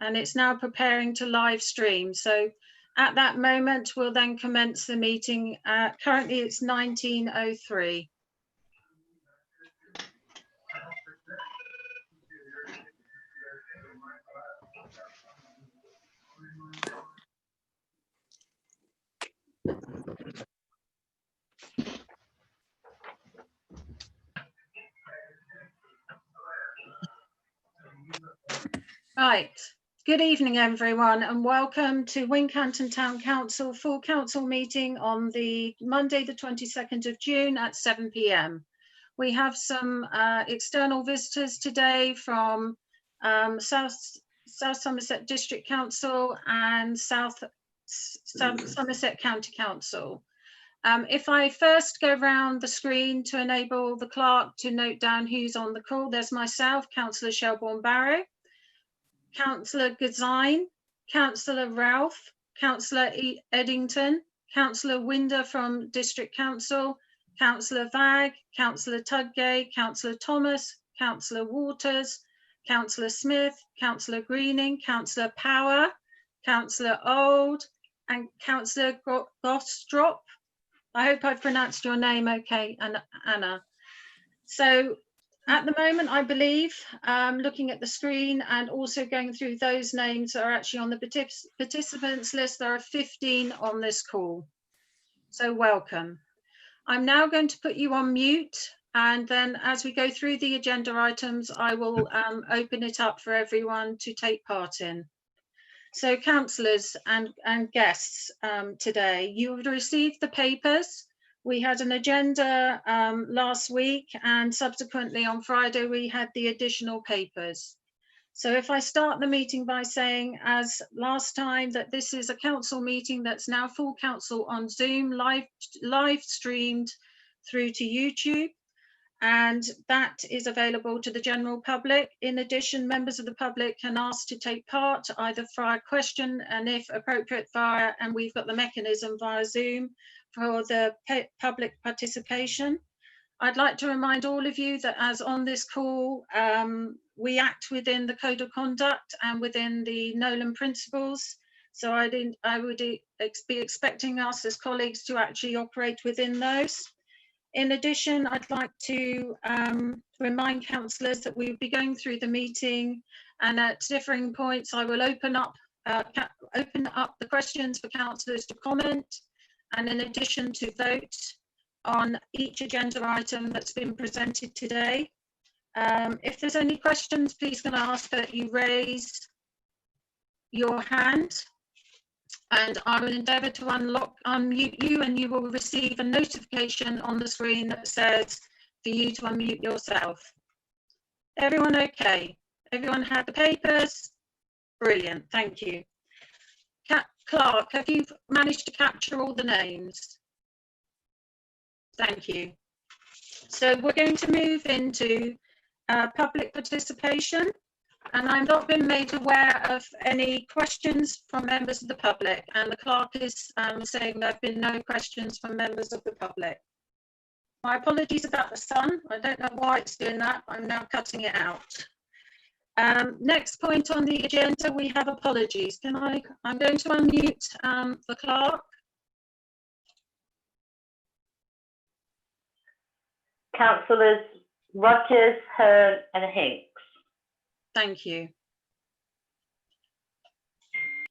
and it's now preparing to live stream. So at that moment, we'll then commence the meeting. Currently it's 19:03. Right, good evening everyone, and welcome to Wincanton Town Council full council meeting on the Monday the 22nd of June at 7 p.m. We have some external visitors today from South Somerset District Council and South Somerset County Council. If I first go round the screen to enable the clerk to note down who's on the call, there's myself, Councillor Shelbourne-Barrow, Councillor Gazine, Councillor Ralph, Councillor Eddington, Councillor Winder from District Council, Councillor Vagg, Councillor Tudgay, Councillor Thomas, Councillor Waters, Councillor Smith, Councillor Greening, Councillor Power, Councillor Old, and Councillor Gostrop. I hope I've pronounced your name okay, Anna. So at the moment, I believe, looking at the screen and also going through those names that are actually on the participants list, there are 15 on this call. So welcome. I'm now going to put you on mute, and then as we go through the agenda items, I will open it up for everyone to take part in. So councillors and guests today, you have received the papers. We had an agenda last week, and subsequently on Friday, we had the additional papers. So if I start the meeting by saying, as last time, that this is a council meeting that's now full council on Zoom, live streamed through to YouTube, and that is available to the general public. In addition, members of the public can ask to take part either via question and if appropriate and we've got the mechanism via Zoom for the public participation. I'd like to remind all of you that as on this call, we act within the Code of Conduct and within the Nolan principles. So I would be expecting us as colleagues to actually operate within those. In addition, I'd like to remind councillors that we will be going through the meeting, and at differing points, I will open up the questions for councillors to comment, and in addition to vote on each agenda item that's been presented today. If there's any questions, please can I ask that you raise your hand, and I will endeavour to unmute you, and you will receive a notification on the screen that says for you to unmute yourself. Everyone okay? Everyone had the papers? Brilliant, thank you. Clark, have you managed to capture all the names? Thank you. So we're going to move into public participation, and I've not been made aware of any questions from members of the public, and the clerk is saying there have been no questions from members of the public. My apologies about the sun. I don't know why it's doing that. I'm now cutting it out. Next point on the agenda, we have apologies. I'm going to unmute the clerk. Councillors Rogers, Hearn and Hinks. Thank you.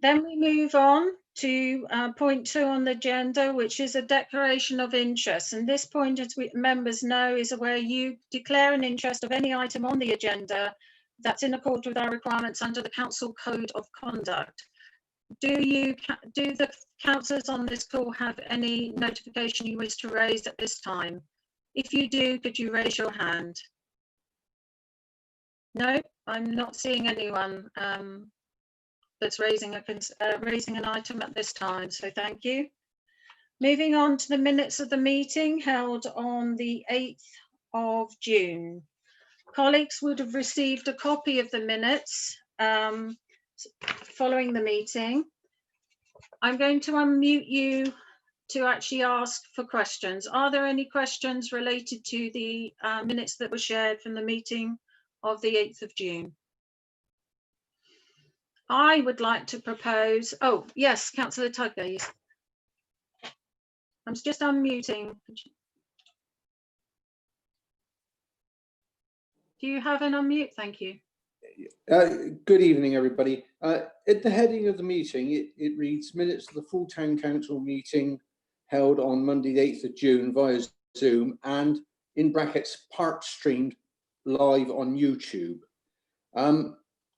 Then we move on to point 2 on the agenda, which is a declaration of interest. And this point, as members know, is where you declare an interest of any item on the agenda that's in accord with our requirements under the Council Code of Conduct. Do the councillors on this call have any notification you wish to raise at this time? If you do, could you raise your hand? No, I'm not seeing anyone that's raising an item at this time, so thank you. Moving on to the minutes of the meeting held on the 8th of June. Colleagues would have received a copy of the minutes following the meeting. I'm going to unmute you to actually ask for questions. Are there any questions related to the minutes that were shared from the meeting of the 8th of June? I would like to propose, oh, yes, Councillor Tudgay. I'm just unmuting. Do you have an unmute? Thank you. Good evening, everybody. At the heading of the meeting, it reads minutes of the full town council meeting held on Monday, the 8th of June via Zoom and in brackets part streamed live on YouTube.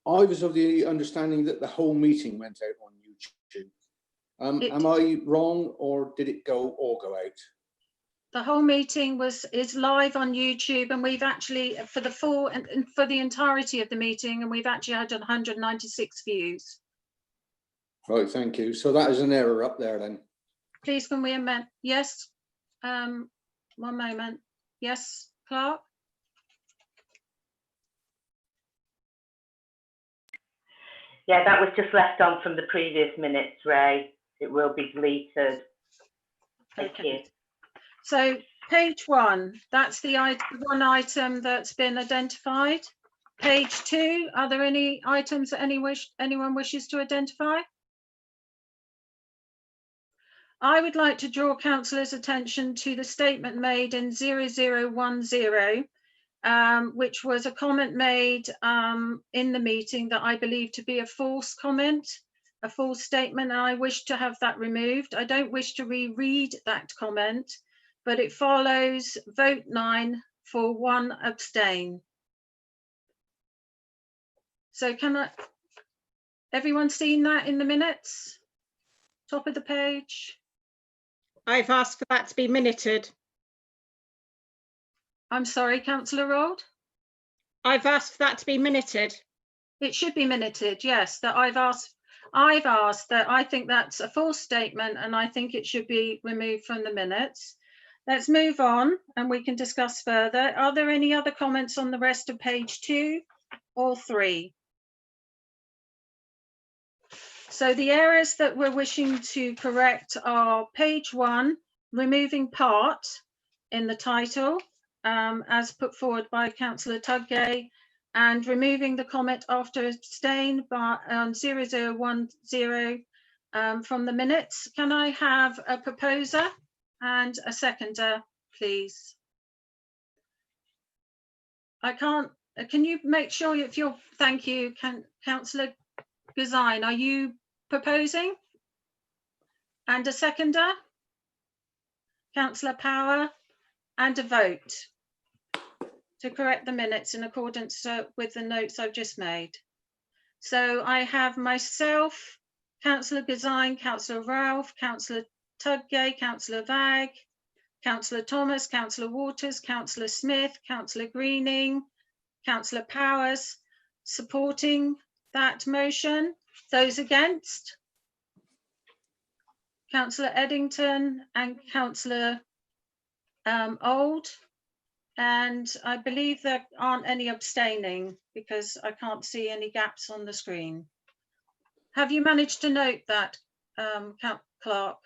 I was of the understanding that the whole meeting went out on YouTube. Am I wrong, or did it go out? The whole meeting is live on YouTube, and we've actually for the entirety of the meeting, and we've actually had 196 views. Right, thank you. So that is an error up there then. Please, can we amend? Yes. One moment. Yes, Clark. Yeah, that was just left on from the previous minutes, Ray. It will be deleted. Thank you. So page 1, that's the one item that's been identified. Page 2, are there any items that anyone wishes to identify? I would like to draw councillors' attention to the statement made in 0010, which was a comment made in the meeting that I believe to be a false comment, a false statement, and I wish to have that removed. I don't wish to reread that comment, but it follows vote 9 for 1 abstain. So everyone seen that in the minutes? Top of the page. I've asked for that to be minuted. I'm sorry, Councillor Rold? I've asked for that to be minuted. It should be minuted, yes, that I've asked that. I think that's a false statement, and I think it should be removed from the minutes. Let's move on and we can discuss further. Are there any other comments on the rest of page 2 or 3? So the areas that we're wishing to correct are page 1, removing part in the title, as put forward by Councillor Tudgay, and removing the comment after abstain by 0010 from the minutes. Can I have a proposer and a seconder, please? Can you make sure if you're, thank you, Councillor Gazine, are you proposing? And a seconder? Councillor Power, and a vote to correct the minutes in accordance with the notes I've just made. So I have myself, Councillor Gazine, Councillor Ralph, Councillor Tudgay, Councillor Vagg, Councillor Thomas, Councillor Waters, Councillor Smith, Councillor Greening, Councillor Powers supporting that motion. Those against? Councillor Eddington and Councillor Old. And I believe there aren't any abstaining because I can't see any gaps on the screen. Have you managed to note that, Clark?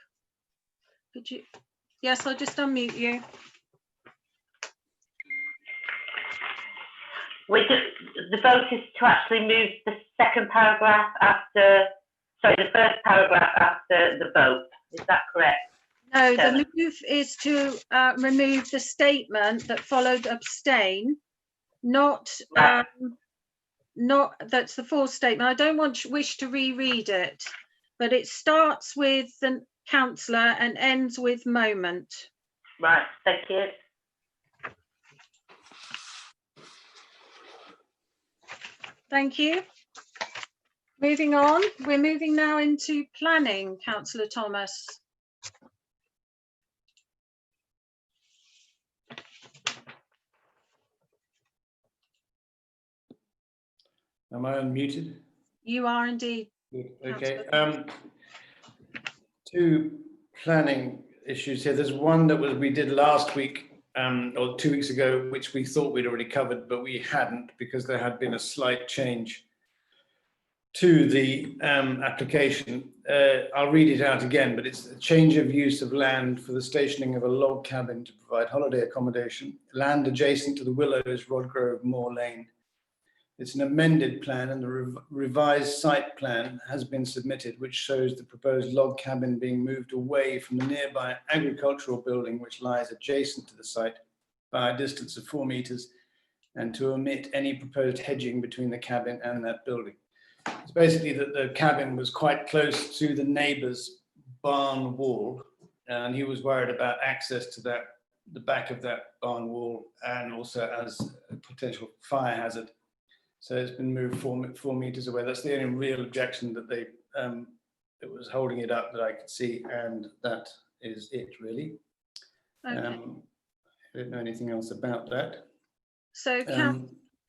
Could you? Yes, I'll just unmute you. The vote is to actually move the second paragraph after, sorry, the first paragraph after the vote. Is that correct? No, the move is to remove the statement that followed abstain, not that's the false statement. I don't wish to reread it, but it starts with the councillor and ends with moment. Right, thank you. Thank you. Moving on, we're moving now into planning, Councillor Thomas. Am I unmuted? You are indeed. Good. Okay. Two planning issues here. There's one that we did last week or 2 weeks ago, which we thought we'd already covered, but we hadn't because there had been a slight change to the application. I'll read it out again, but it's a change of use of land for the stationing of a log cabin to provide holiday accommodation, land adjacent to the Willows, Rodgrove, Moor Lane, It's an amended plan, and the revised site plan has been submitted, which shows the proposed log cabin being moved away from the nearby agricultural building, which lies adjacent to the site by a distance of 4 meters, and to omit any proposed hedging between the cabin and that building. It's basically that the cabin was quite close to the neighbour's barn wall, and he was worried about access to the back of that barn wall, and also as a potential fire hazard. So it's been moved 4 meters away. That's the only real objection that it was holding it up that I could see, and that is it really. Okay. I don't know anything else about that. So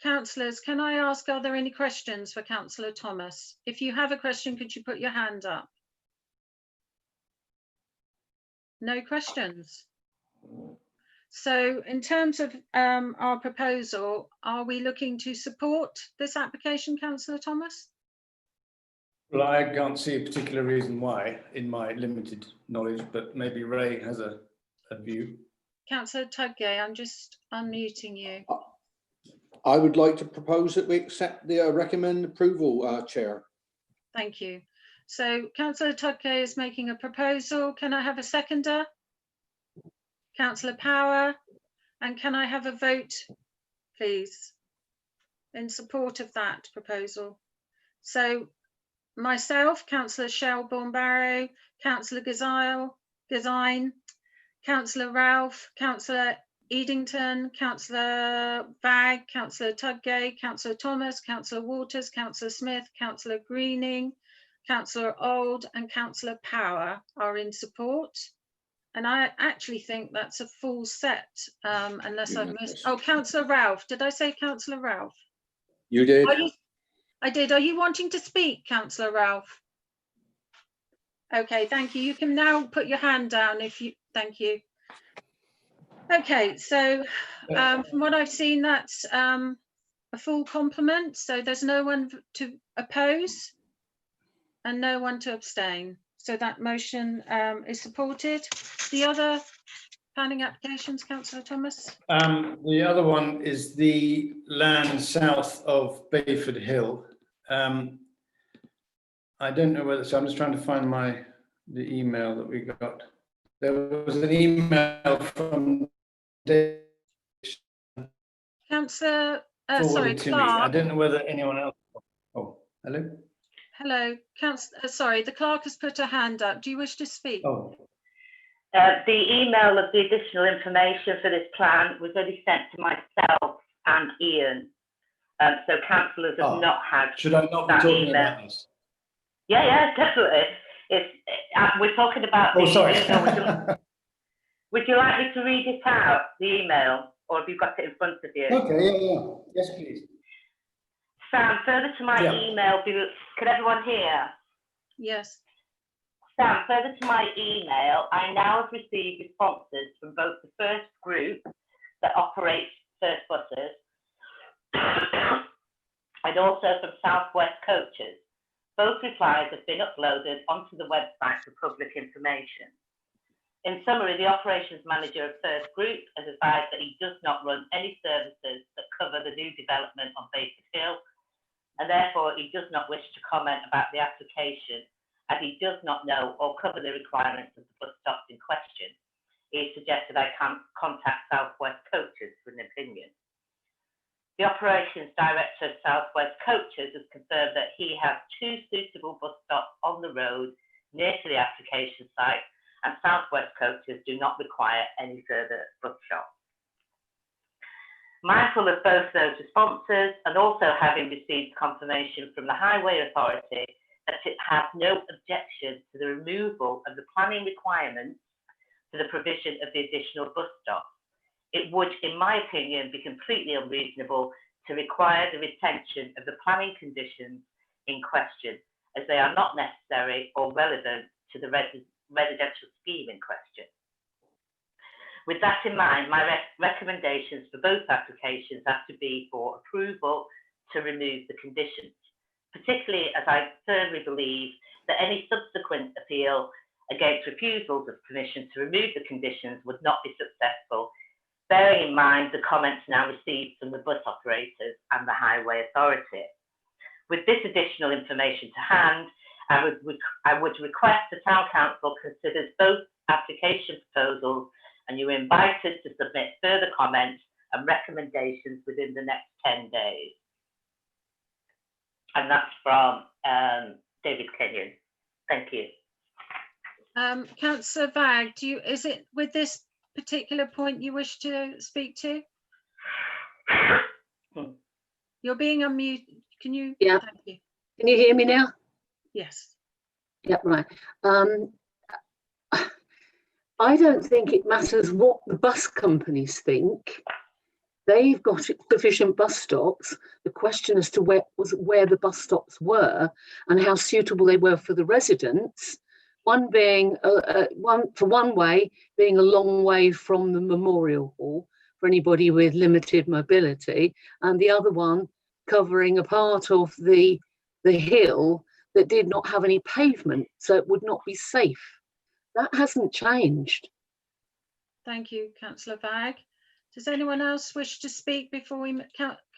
councillors, can I ask, are there any questions for Councillor Thomas? If you have a question, could you put your hand up? No questions. So in terms of our proposal, are we looking to support this application, Councillor Thomas? Well, I can't see a particular reason why in my limited knowledge, but maybe Ray has a view. Councillor Tudgay, I'm just unmuting you. I would like to propose that we accept the recommend approval, Chair. Thank you. So Councillor Tudgay is making a proposal. Can I have a seconder? Councillor Power, and can I have a vote, please, in support of that proposal? So myself, Councillor Shelbourne-Barrow, Councillor Gazine, Councillor Ralph, Councillor Edington, Councillor Vagg, Councillor Tudgay, Councillor Thomas, Councillor Waters, Councillor Smith, Councillor Greening, Councillor Auld and Councillor Power are in support. And I actually think that's a full set, unless I've missed. Oh, Councillor Ralph. Did I say Councillor Ralph? You did. I did. Are you wanting to speak, Councillor Ralph? Okay, thank you. You can now put your hand down if you, thank you. Okay, so from what I've seen, that's a full complement. So there's no one to oppose and no one to abstain. So that motion is supported. The other planning applications, Councillor Thomas? The other one is the land south of Bayford Hill. I don't know whether, so I'm just trying to find the email that we got. There was an email from Dave. Councillor, sorry, to me. I don't know whether anyone else. Oh, hello. Hello, sorry, the clerk has put her hand up. Do you wish to speak? Oh. The email of the additional information for this plan was only sent to myself and Ian. So councillors have not had. Should I not be talking email. About this? Yeah, definitely. We're talking about. Oh, sorry. Would you like me to read it out, the email, or have you got it in front of you? Okay, yeah. Yes, please. Sam, further to my email, can everyone hear? Yes. Sam, further to my email, I now have received responses from both the first group that operates first buses and also from Southwest Coaches. Both replies have been uploaded onto the website for public information. In summary, the operations manager of First Group has advised that he does not run any services that cover the new development on Bayford Hill, and therefore he does not wish to comment about the application, as he does not know or cover the requirements of the bus stops in question. He suggested I can contact Southwest Coaches for an opinion. The operations director of Southwest Coaches has confirmed that he has 2 suitable bus stops on the road near to the application site, and Southwest Coaches do not require any further bus stops. Mindful of both those responses, and also having received confirmation from the Highway Authority that it has no objection to the removal of the planning requirements for the provision of the additional bus stops, it would, in my opinion, be completely unreasonable to require the retention of the planning conditions in question, as they are not necessary or relevant to the residential scheme in question. With that in mind, my recommendations for both applications have to be for approval to remove the conditions, particularly as I firmly believe that any subsequent appeal against refusals of permission to remove the conditions would not be successful, bearing in mind the comments now received from the bus operators and the Highway Authority. With this additional information to hand, I would request the Town Council considers both application proposals, and you're invited to submit further comments and recommendations within the next 10 days. And that's from David Kenyon. Thank you. Councillor Vagg, is it with this particular point you wish to speak to? You're being unmuted. Can you? Yeah. Thank you. Can you hear me now? Yes. Yeah, right. I don't think it matters what the bus companies think. They've got sufficient bus stops. The question as to where the bus stops were and how suitable they were for the residents. One being one way being a long way from the Memorial Hall for anybody with limited mobility, and the other one covering a part of the hill that did not have any pavement, so it would not be safe. That hasn't changed. Thank you, Councillor Vagg. Does anyone else wish to speak before we,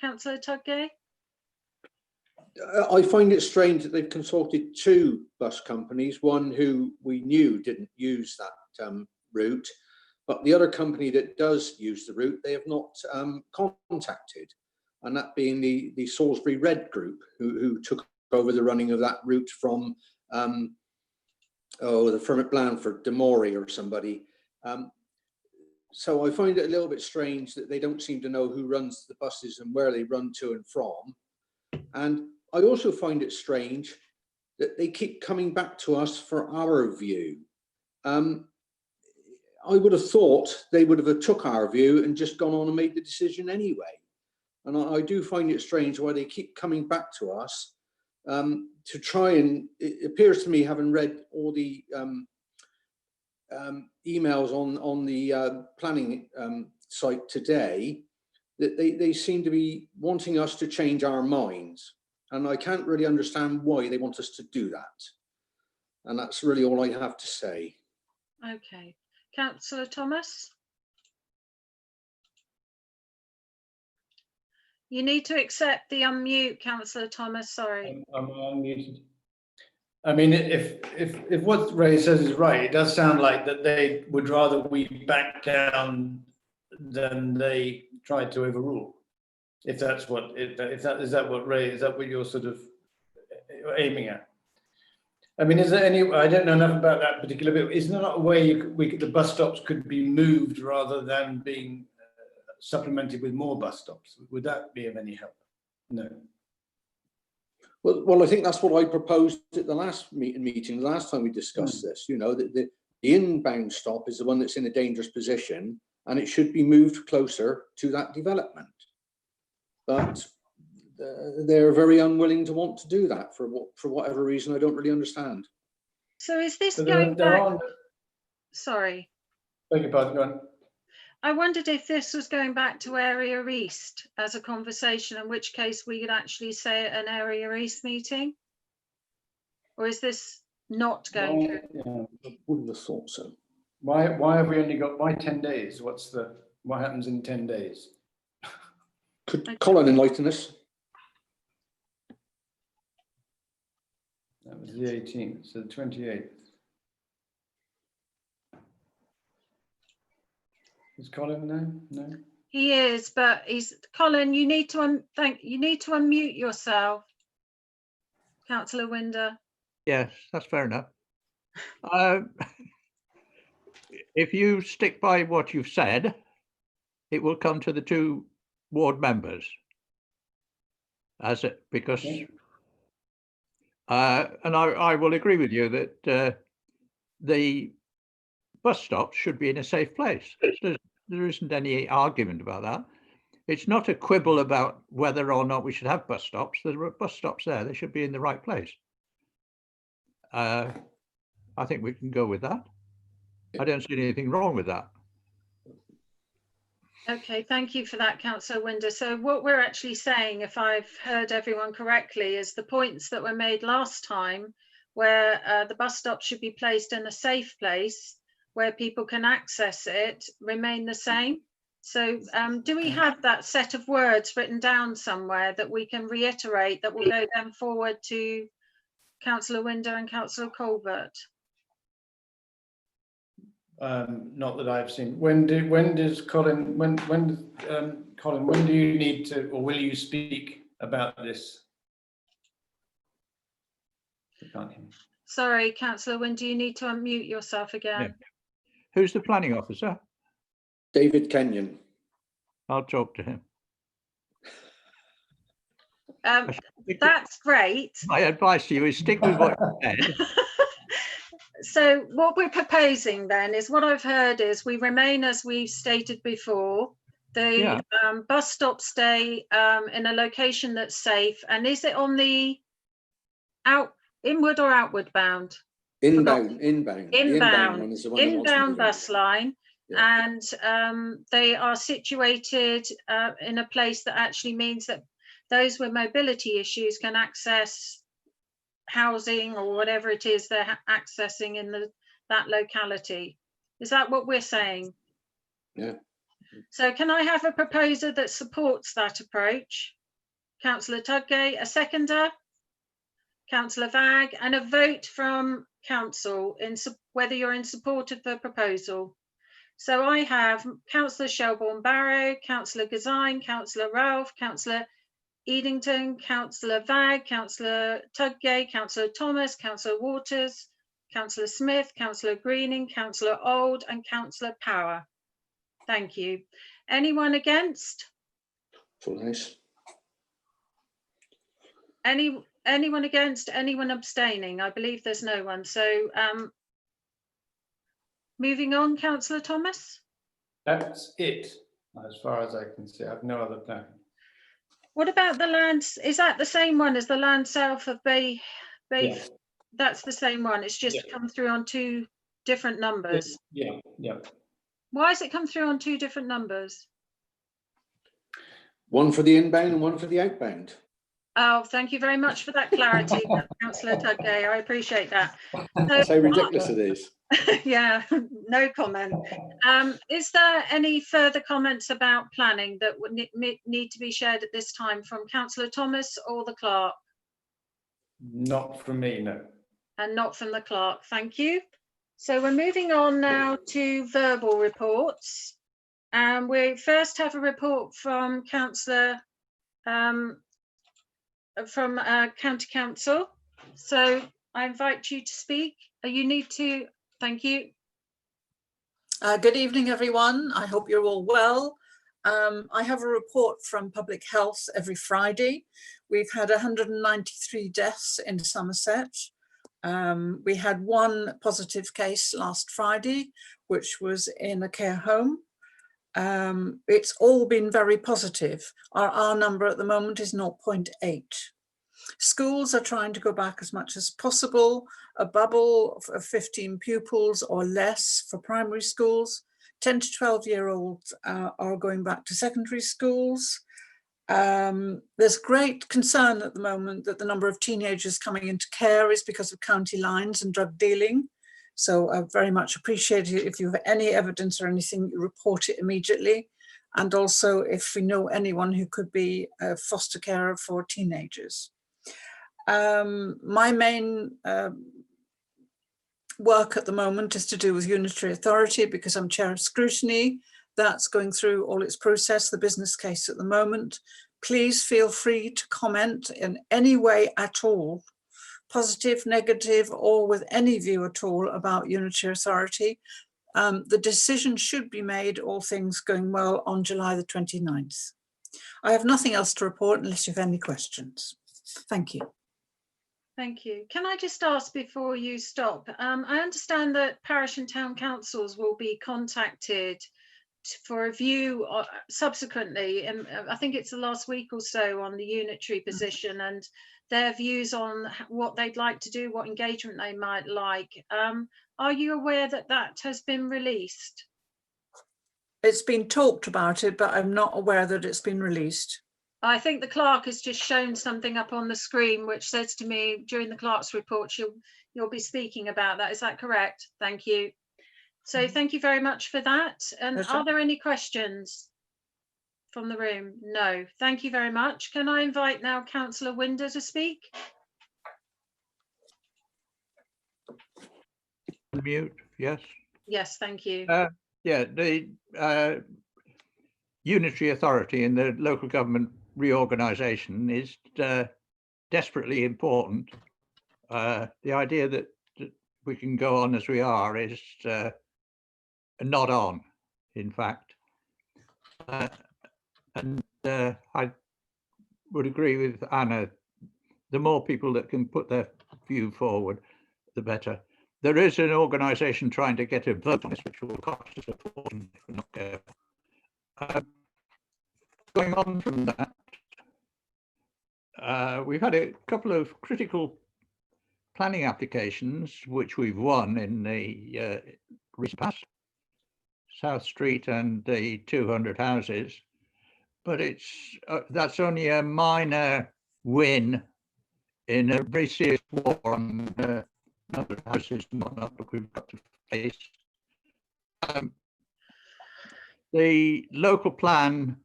Councillor Tudgay? I find it strange that they've consulted two bus companies, one who we knew didn't use that route, but the other company that does use the route, they have not contacted, and that being the Salisbury Red Group, who took over the running of that route from the firm at Blandford, Demorey or somebody. So I find it a little bit strange that they don't seem to know who runs the buses and where they run to and from. And I also find it strange that they keep coming back to us for our view. I would have thought they would have took our view and just gone on and made the decision anyway. And I do find it strange why they keep coming back to us to try and, it appears to me, having read all the emails on the planning site today, that they seem to be wanting us to change our minds. And I can't really understand why they want us to do that. And that's really all I have to say. Okay. Councillor Thomas? You need to accept the unmute, Councillor Thomas, sorry. I'm unmuted. I mean, if what Ray says is right, it does sound like that they would rather we back down than they try to overrule. If that's what, is that what Ray, is that what you're sort of aiming at? I mean, is there any, I don't know enough about that particular bit. Is there not a way the bus stops could be moved rather than being supplemented with more bus stops? Would that be of any help? No. Well, I think that's what I proposed at the last meeting, the last time we discussed this. You know, the inbound stop is the one that's in a dangerous position, and it should be moved closer to that development. But they're very unwilling to want to do that for whatever reason I don't really understand. So is this So going there back? are, Sorry. beg your pardon, go on. I wondered if this was going back to Area East as a conversation, in which case we could actually say an Area East meeting? Or is this not going through? Yeah. I wouldn't have thought so. Why have we only got, why 10 days? What happens in 10 days? Could Colin enlighten us? That was the 18th, so the 28th. Is Colin there? No. He is, but Colin, you need to unmute yourself. Councillor Winder. Yes, that's fair enough. If you stick by what you've said, it will come to the two ward members. Because and I will agree with you that the bus stops should be in a safe place. There isn't any argument about that. It's not a quibble about whether or not we should have bus stops. There are bus stops there. They should be in the right place. I think we can go with that. I don't see anything wrong with that. Okay, thank you for that, Councillor Winder. So what we're actually saying, if I've heard everyone correctly, is the points that were made last time, where the bus stop should be placed in a safe place where people can access it, remain the same? So do we have that set of words written down somewhere that we can reiterate that will go then forward to Councillor Winder and Councillor Colbert? Not that I've seen. When does Colin, Colin, when do you need to, or will you speak about this? I can't hear. Sorry, Councillor Winder, you need to unmute yourself again. Who's the planning officer? David Kenyon. I'll talk to him. That's great. My advice to you is stick with what you said. So what we're proposing then is, what I've heard is we remain as we stated before. The bus stops stay in a location that's safe. And is it on the inward or outward bound? Inbound. Inbound. One is the one that wants to Inbound move bus line. Yeah. And they are situated in a place that actually means that those with mobility issues can access housing or whatever it is they're accessing in that locality. Is that what we're saying? Yeah. So can I have a proposer that supports that approach? Councillor Tudgay, a seconder? Councillor Vagg, and a vote from council in whether you're in support of the proposal. So I have Councillor Shelbourne Barrow, Councillor Gazine, Councillor Ralph, Councillor Edington, Councillor Vagg, Councillor Tudgay, Councillor Thomas, Councillor Waters, Councillor Smith, Councillor Greening, Councillor Old, and Councillor Power. Thank you. Anyone against? So nice. Anyone against? Anyone abstaining? I believe there's no one. So moving on, Councillor Thomas. That's it, as far as I can see. I have no other plan. What about the land? Is that the same one as the land south of Bay? Yeah. That's the same one. It's just come through on two different numbers. Yeah. Why has it come through on two different numbers? One for the inbound and one for the outbound. Oh, thank you very much for that clarity, Councillor Tudgay. I appreciate that. That's how ridiculous it is. Yeah, no comment. Is there any further comments about planning that would need to be shared at this time from Councillor Thomas or the clerk? Not from me, no. And not from the clerk, thank you. So we're moving on now to verbal reports. We first have a report from Councillor from County Council. So I invite you to speak. You need to, thank you. Good evening, everyone. I hope you're all well. I have a report from Public Health every Friday. We've had 193 deaths in Somerset. We had one positive case last Friday, which was in a care home. It's all been very positive. Our R number at the moment is 0.8. Schools are trying to go back as much as possible, a bubble of 15 pupils or less for primary schools. 10 to 12-year-olds are going back to secondary schools. There's great concern at the moment that the number of teenagers coming into care is because of county lines and drug dealing. So I very much appreciate it if you have any evidence or anything, you report it immediately. And also if we know anyone who could be a foster carer for teenagers. My main work at the moment is to do with unitary authority because I'm chair of scrutiny. That's going through all its process, the business case at the moment. Please feel free to comment in any way at all, positive, negative, or with any view at all about unitary authority. The decision should be made, all things going well, on July the 29th. I have nothing else to report unless you have any questions. Thank you. Thank you. Can I just ask before you stop? I understand that parish and town councils will be contacted for a view subsequently, and I think it's the last week or so, on the unitary position and their views on what they'd like to do, what engagement they might like. Are you aware that that has been released? It's been talked about it, but I'm not aware that it's been released. I think the clerk has just shown something up on the screen which says to me during the clerk's report you'll be speaking about that. Is that correct? Thank you. So thank you very much for that. And are there any questions? from the room? No. Thank you very much. Can I invite now Councillor Winder to speak? Mute, yes. Yes, thank you. Yeah, the unitary authority in the local government reorganisation is desperately important. The idea that we can go on as we are is not on, in fact. And I would agree with Anna, the more people that can put their view forward, the better. There is an organisation trying to get a vote on this, which will cost us a fortune if we're not careful. Going on from that, we've had a couple of critical planning applications, which we've won in the recent past, South Street and the 200 houses, but that's only a minor win in a very serious war on number of houses and whatnot that we've got to face. The local plan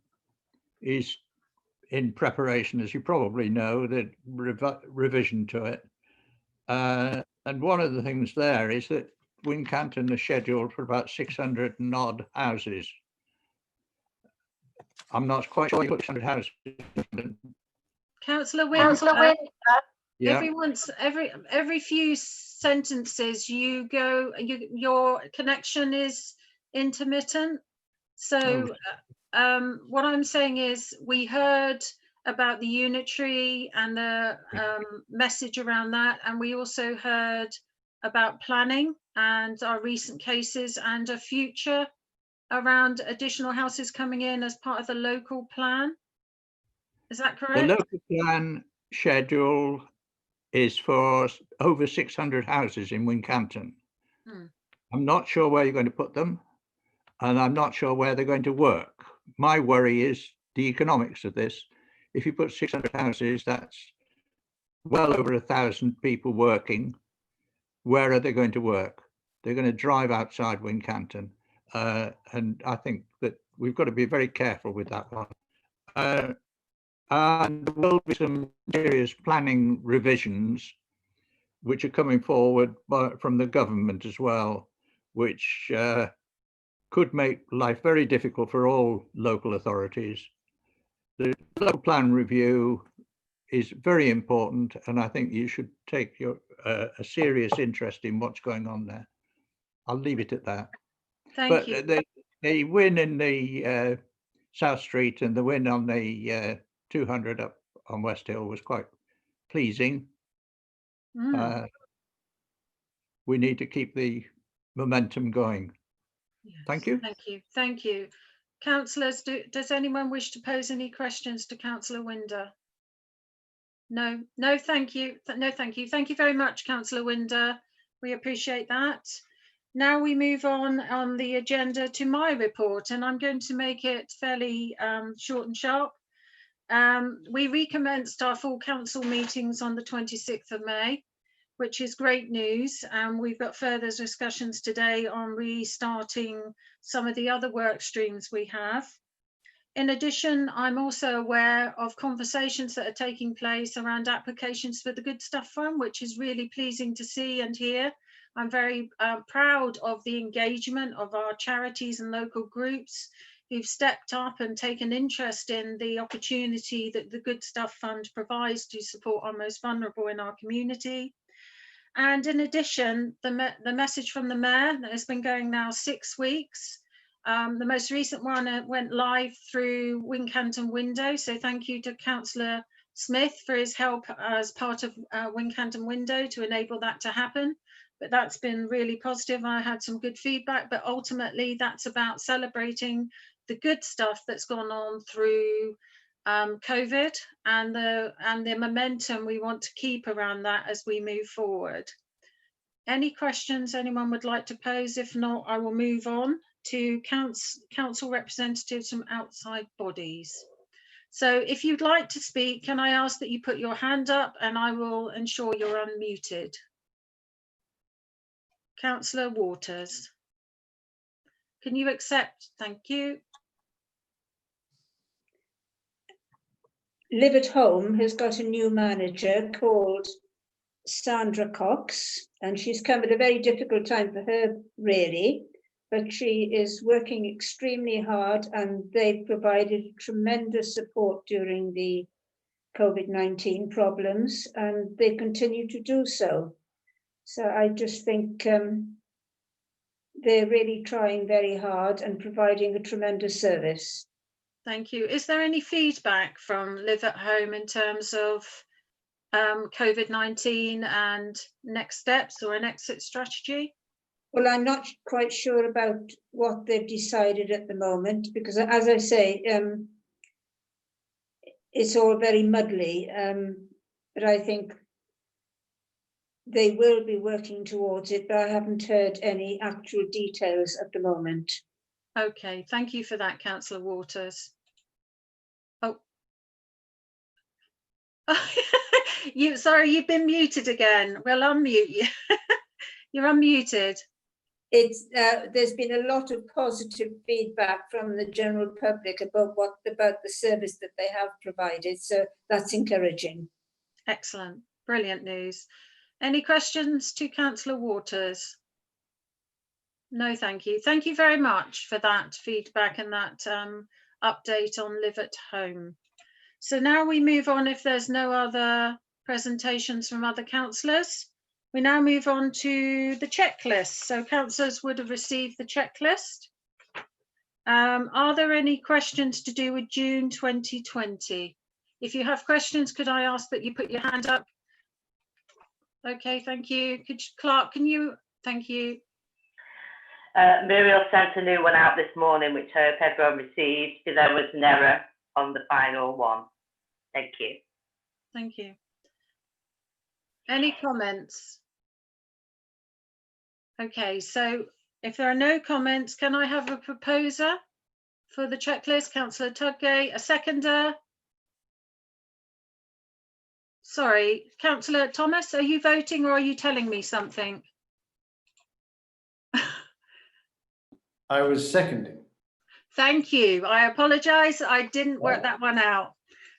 is in preparation, as you probably know, the revision to it. And one of the things there is that Wincanton is scheduled for about 600 and odd houses. I'm not quite sure you put 600 houses. Councillor Winder, Yeah. every few sentences you go, your connection is intermittent. So what I'm saying is we heard about the unitary and the message around that, and we also heard about planning and our recent cases and a future around additional houses coming in as part of the local plan. Is that correct? The local plan schedule is for over 600 houses in Wincanton. I'm not sure where you're going to put them, and I'm not sure where they're going to work. My worry is the economics of this. If you put 600 houses, that's well over 1,000 people working. Where are they going to work? They're going to drive outside Wincanton. And I think that we've got to be very careful with that one. And there will be some serious planning revisions which are coming forward from the government as well, which could make life very difficult for all local authorities. The local plan review is very important, and I think you should take a serious interest in what's going on there. I'll leave it at that. Thank you. The win in the South Street and the win on the 200 up on West Hill was quite pleasing. We need to keep the momentum going. Yes, thank you. Thank you. Thank you. Councillors, does anyone wish to pose any questions to Councillor Winder? No, no, thank you. No, thank you. Thank you very much, Councillor Winder. We appreciate that. Now we move on the agenda to my report, and I'm going to make it fairly short and sharp. We recommenced our full council meetings on the 26th of May, which is great news. And we've got further discussions today on restarting some of the other work streams we have. In addition, I'm also aware of conversations that are taking place around applications for the Good Stuff Fund, which is really pleasing to see and hear. I'm very proud of the engagement of our charities and local groups who've stepped up and taken interest in the opportunity that the Good Stuff Fund provides to support our most vulnerable in our community. And in addition, the message from the Mayor that has been going now 6 weeks. The most recent one went live through Wincanton Window. So thank you to Councillor Smith for his help as part of Wincanton Window to enable that to happen. But that's been really positive. I had some good feedback, but ultimately that's about celebrating the good stuff that's gone on through COVID and the momentum we want to keep around that as we move forward. Any questions anyone would like to pose? If not, I will move on to council representatives from outside bodies. So if you'd like to speak, can I ask that you put your hand up and I will ensure you're unmuted. Councillor Waters. Can you accept? Thank you. Live at Home has got a new manager called Sandra Cox, and she's come at a very difficult time for her, really, but she is working extremely hard, and they've provided tremendous support during the COVID-19 problems, and they continue to do so. So I just think they're really trying very hard and providing a tremendous service. Thank you. Is there any feedback from Live at Home in terms of COVID-19 and next steps or an exit strategy? Well, I'm not quite sure about what they've decided at the moment, because as I say, it's all very muddly, but I think they will be working towards it, but I haven't heard any actual details at the moment. Okay, thank you for that, Councillor Waters. Oh, sorry, you've been muted again. We'll unmute you. You're unmuted. There's been a lot of positive feedback from the general public about the service that they have provided, so that's encouraging. Excellent, brilliant news. Any questions to Councillor Waters? No, thank you. Thank you very much for that feedback and that update on Live at Home. So now we move on, if there's no other presentations from other councillors. We now move on to the checklist. So councillors would have received the checklist. Are there any questions to do with June 2020? If you have questions, could I ask that you put your hand up? Okay, thank you. Clark, can you? Thank you. Muriel sent a new one out this morning, which I hope everyone received, because there was an error on the final one. Thank you. Thank you. Any comments? Okay, so if there are no comments, can I have a proposer for the checklist? Councillor Tudgate, a seconder? Sorry, Councillor Thomas, are you voting or are you telling me something? I was seconding. Thank you. I apologise. I didn't work that one out.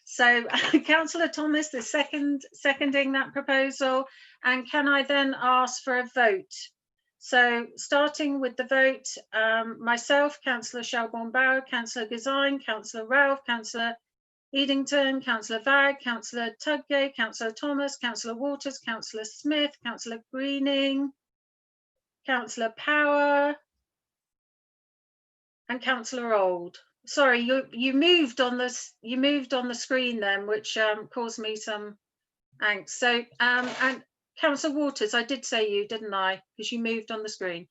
So Councillor Thomas is seconding that proposal. And can I then ask for a vote? So starting with the vote, myself, Councillor Shelbourne-Barrow, Councillor Gazine, Councillor Ralph, Councillor Edington, Councillor Vagg, Councillor Tudgate, Councillor Thomas, Councillor Waters, Councillor Smith, Councillor Greening, Councillor Power, and Councillor Old. Sorry, you moved on the screen then, which caused me some angst. So and Councillor Waters, I did say you, didn't I? Because you moved on the screen.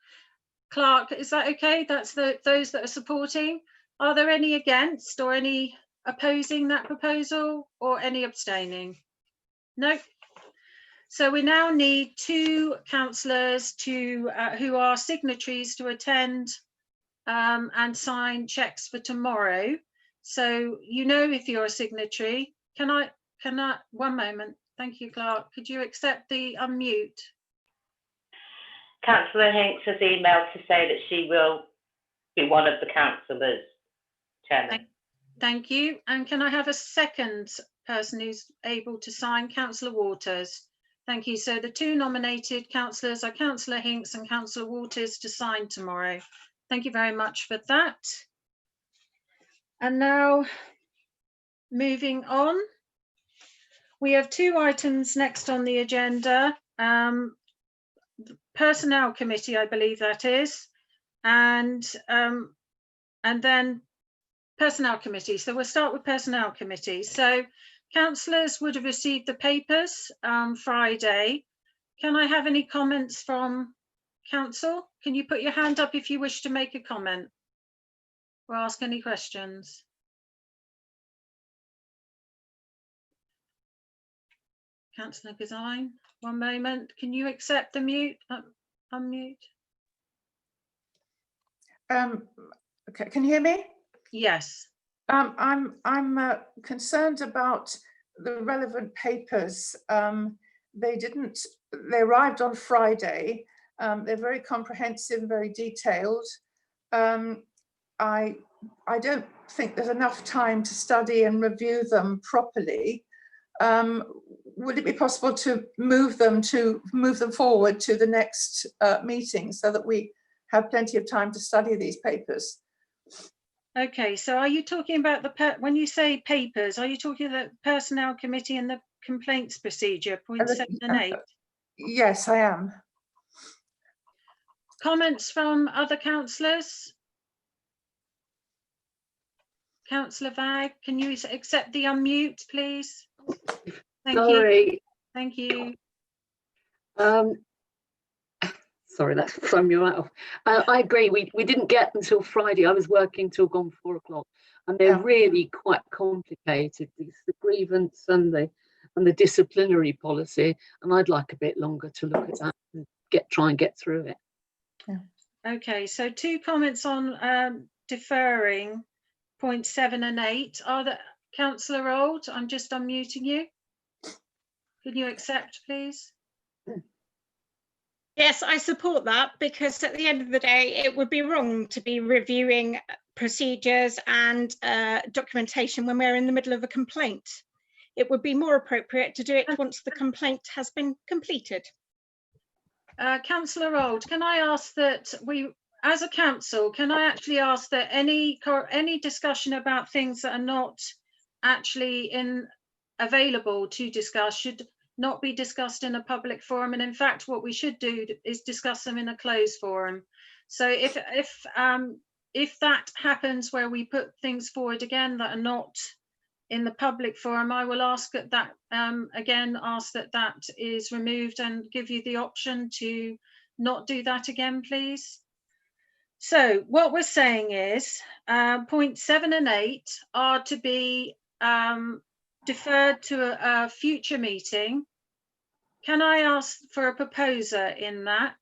Clark, is that okay? That's those that are supporting. Are there any against or any opposing that proposal or any abstaining? No. So we now need 2 councillors to who are signatories to attend and sign checks for tomorrow. So you know if you're a signatory. Can I 1 moment? Thank you, Clark. Could you accept the unmute? Councillor Hinks has emailed to say that she will be one of the councillors, Chairman. Thank you. And can I have a second person who's able to sign? Councillor Waters. Thank you. So the 2 nominated councillors are Councillor Hinks and Councillor Waters to sign tomorrow. Thank you very much for that. And now moving on, we have 2 items next on the agenda. Personnel Committee, I believe that is, and then Personnel Committee. So we'll start with Personnel Committee. So councillors would have received the papers Friday. Can I have any comments from council? Can you put your hand up if you wish to make a comment or ask any questions? Councillor Gazine, 1 moment. Can you accept the mute? Unmute. Can you hear me? Yes. I'm concerned about the relevant papers. They arrived on Friday. They're very comprehensive, very detailed. I don't think there's enough time to study and review them properly. Would it be possible to move them forward to the next meeting so that we have plenty of time to study these papers? Okay, so are you talking about when you say papers, are you talking about the Personnel Committee and the complaints procedure, points 7 and 8? Yes, I am. Comments from other councillors? Councillor Vag, can you accept the unmute, please? Thank Sorry. you. Thank you. Sorry, that's thrown you out. I agree. We didn't get until Friday. I was working till gone 4 o'clock, and they're really quite complicated. It's the grievance and the disciplinary policy, and I'd like a bit longer to look at that and try and get through it. Yeah. Okay, so 2 comments on deferring points 7 and 8. Are the Councillor Old? I'm just unmuting you. Can you accept, please? Yes, I support that, because at the end of the day, it would be wrong to be reviewing procedures and documentation when we're in the middle of a complaint. It would be more appropriate to do it once the complaint has been completed. Councillor Old, can I ask that we, as a council, can I actually ask that any discussion about things that are not actually available to discuss should not be discussed in a public forum, and in fact what we should do is discuss them in a closed forum. So if that happens where we put things forward again that are not in the public forum, I will ask that that is removed and give you the option to not do that again, please. So what we're saying is points 7 and 8 are to be deferred to a future meeting. Can I ask for a proposer in that,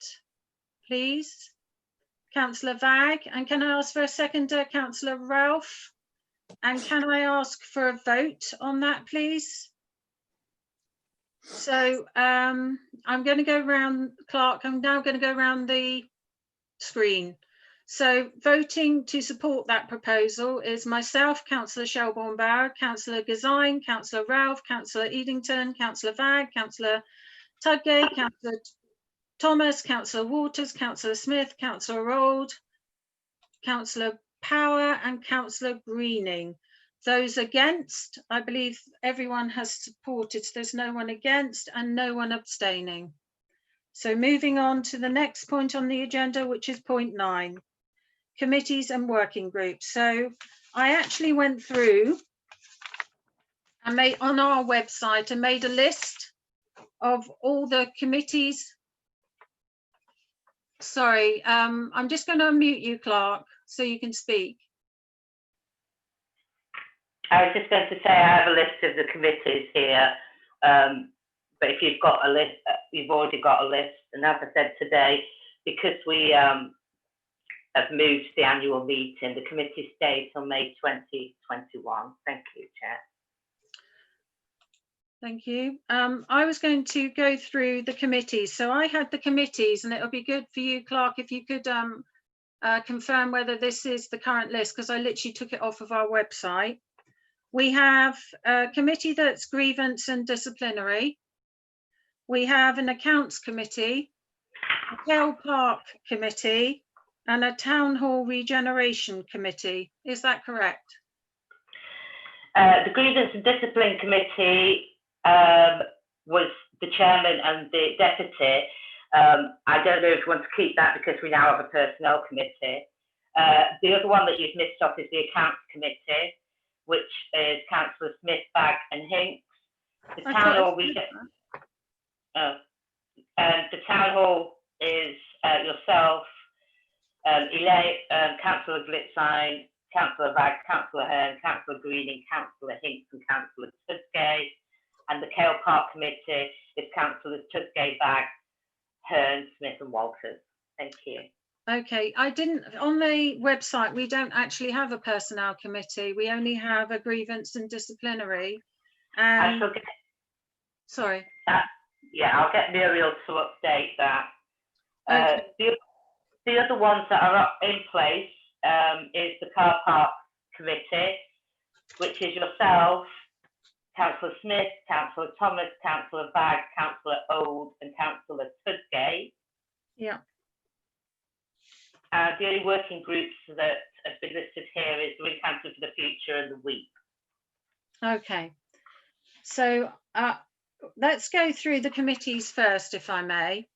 please? Councillor Vag, and can I ask for a seconder, Councillor Ralph? And can I ask for a vote on that, please? So I'm going to go around, Clark, I'm now going to go around the screen. So voting to support that proposal is myself, Councillor Shelbourne-Barrett, Councillor Gazine, Councillor Ralph, Councillor Edington, Councillor Vag, Councillor Tudgate, Councillor Thomas, Councillor Waters, Councillor Smith, Councillor Old, Councillor Power and Councillor Greening. Those against, I believe everyone has supported, so there's no one against and no one abstaining. So moving on to the next point on the agenda, which is point 9, committees and working groups. So I actually went through and made on our website and made a list of all the committees. Sorry, I'm just going to unmute you, Clark, so you can speak. I was just going to say I have a list of the committees here, but if you've got a list, you've already got a list. And as I said today, because we have moved the annual meeting, the committee stays till May 2021. Thank you, Chair. Thank you. I was going to go through the committees. So I had the committees, and it'll be good for you, Clark, if you could confirm whether this is the current list, because I literally took it off of our website. We have a committee that's grievance and disciplinary. We have an accounts committee, a Kell Park committee, and a town hall regeneration committee. Is that correct? The grievance and discipline committee was the chairman and the deputy. I don't know if you want to keep that because we now have a personnel committee. The other one that you've missed off is the accounts committee, which is Councillor Smith, Bagg and Hinks. The town hall the town hall is yourself, Elaine, Councillor Glitzine, Councillor Bagg, Councillor Hearn, Councillor Greening, Councillor Hinks and Councillor Tudgate. And the Kell Park committee is Councillors Tudgate, Bagg, Hearn, Smith and Walters. Thank you. Okay, I didn't, on the website, we don't actually have a personnel committee. We only have a grievance and disciplinary. I shall get, sorry. Yeah, I'll get Muriel to update that. Okay. The other ones that are in place is the car park Committee, which is yourself, Councillor Smith, Councillor Thomas, Councillor Bagg, Councillor Old and Councillor Tudgate. Yeah. The only working groups that have been listed here is the Wincanton for the Future and the WEEP. Okay. So let's go through the committees first, if I may.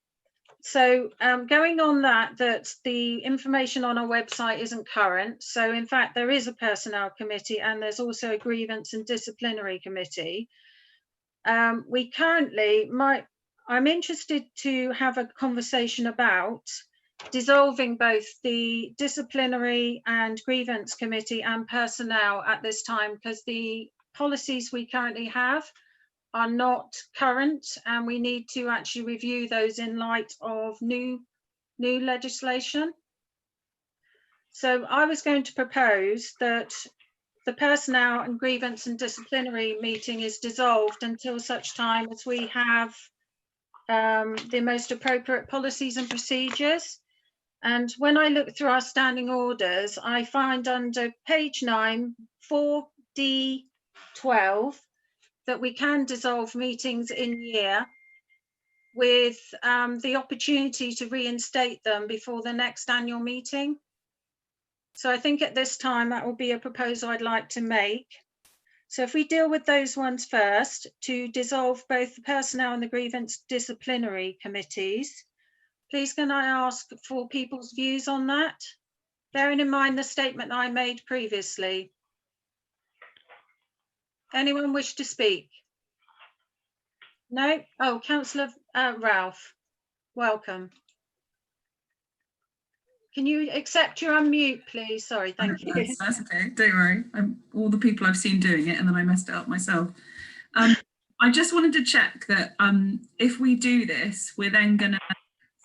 So going on that the information on our website isn't current. So in fact, there is a personnel committee and there's also a grievance and disciplinary committee. We currently I'm interested to have a conversation about dissolving both the disciplinary and grievance committee and personnel at this time, because the policies we currently have are not current and we need to actually review those in light of new legislation. So I was going to propose that the personnel and grievance and disciplinary meeting is dissolved until such time as we have the most appropriate policies and procedures. And when I look through our standing orders, I find under page 9, 4D12, that we can dissolve meetings in year with the opportunity to reinstate them before the next annual meeting. So I think at this time that will be a proposal I'd like to make. So if we deal with those ones first, to dissolve both the personnel and the grievance disciplinary committees, please can I ask for people's views on that? Bearing in mind the statement I made previously. Anyone wish to speak? No? Oh, Councillor Ralph, welcome. Can you accept your unmute, please? Sorry, thank you. That's okay, don't worry. All the people I've seen doing it and then I messed it up myself. I just wanted to check that if we do this, we're then going to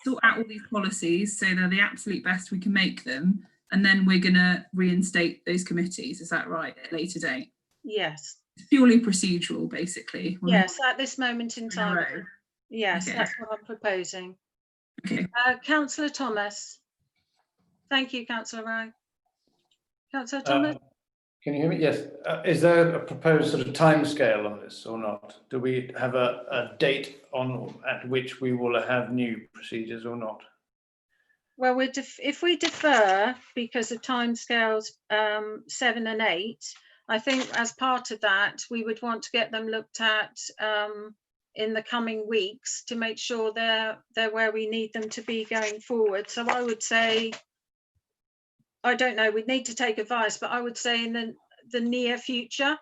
sort out all these policies so they're the absolute best we can make them, and then we're going to reinstate those committees. Is that right, at a later date? Yes. It's purely procedural, basically. Yes, at this moment in time. Right. Yes, Okay. that's what I'm proposing. Okay. Councillor Thomas. Thank you, Councillor Ryan. Councillor Thomas. Can you hear me? Yes. Is there a proposed sort of timescale on this or not? Do we have a date at which we will have new procedures or not? Well, if we defer because of timescales 7 and 8, I think as part of that, we would want to get them looked at in the coming weeks to make sure they're where we need them to be going forward. So I would say, I don't know, we'd need to take advice, but I would say in the near future,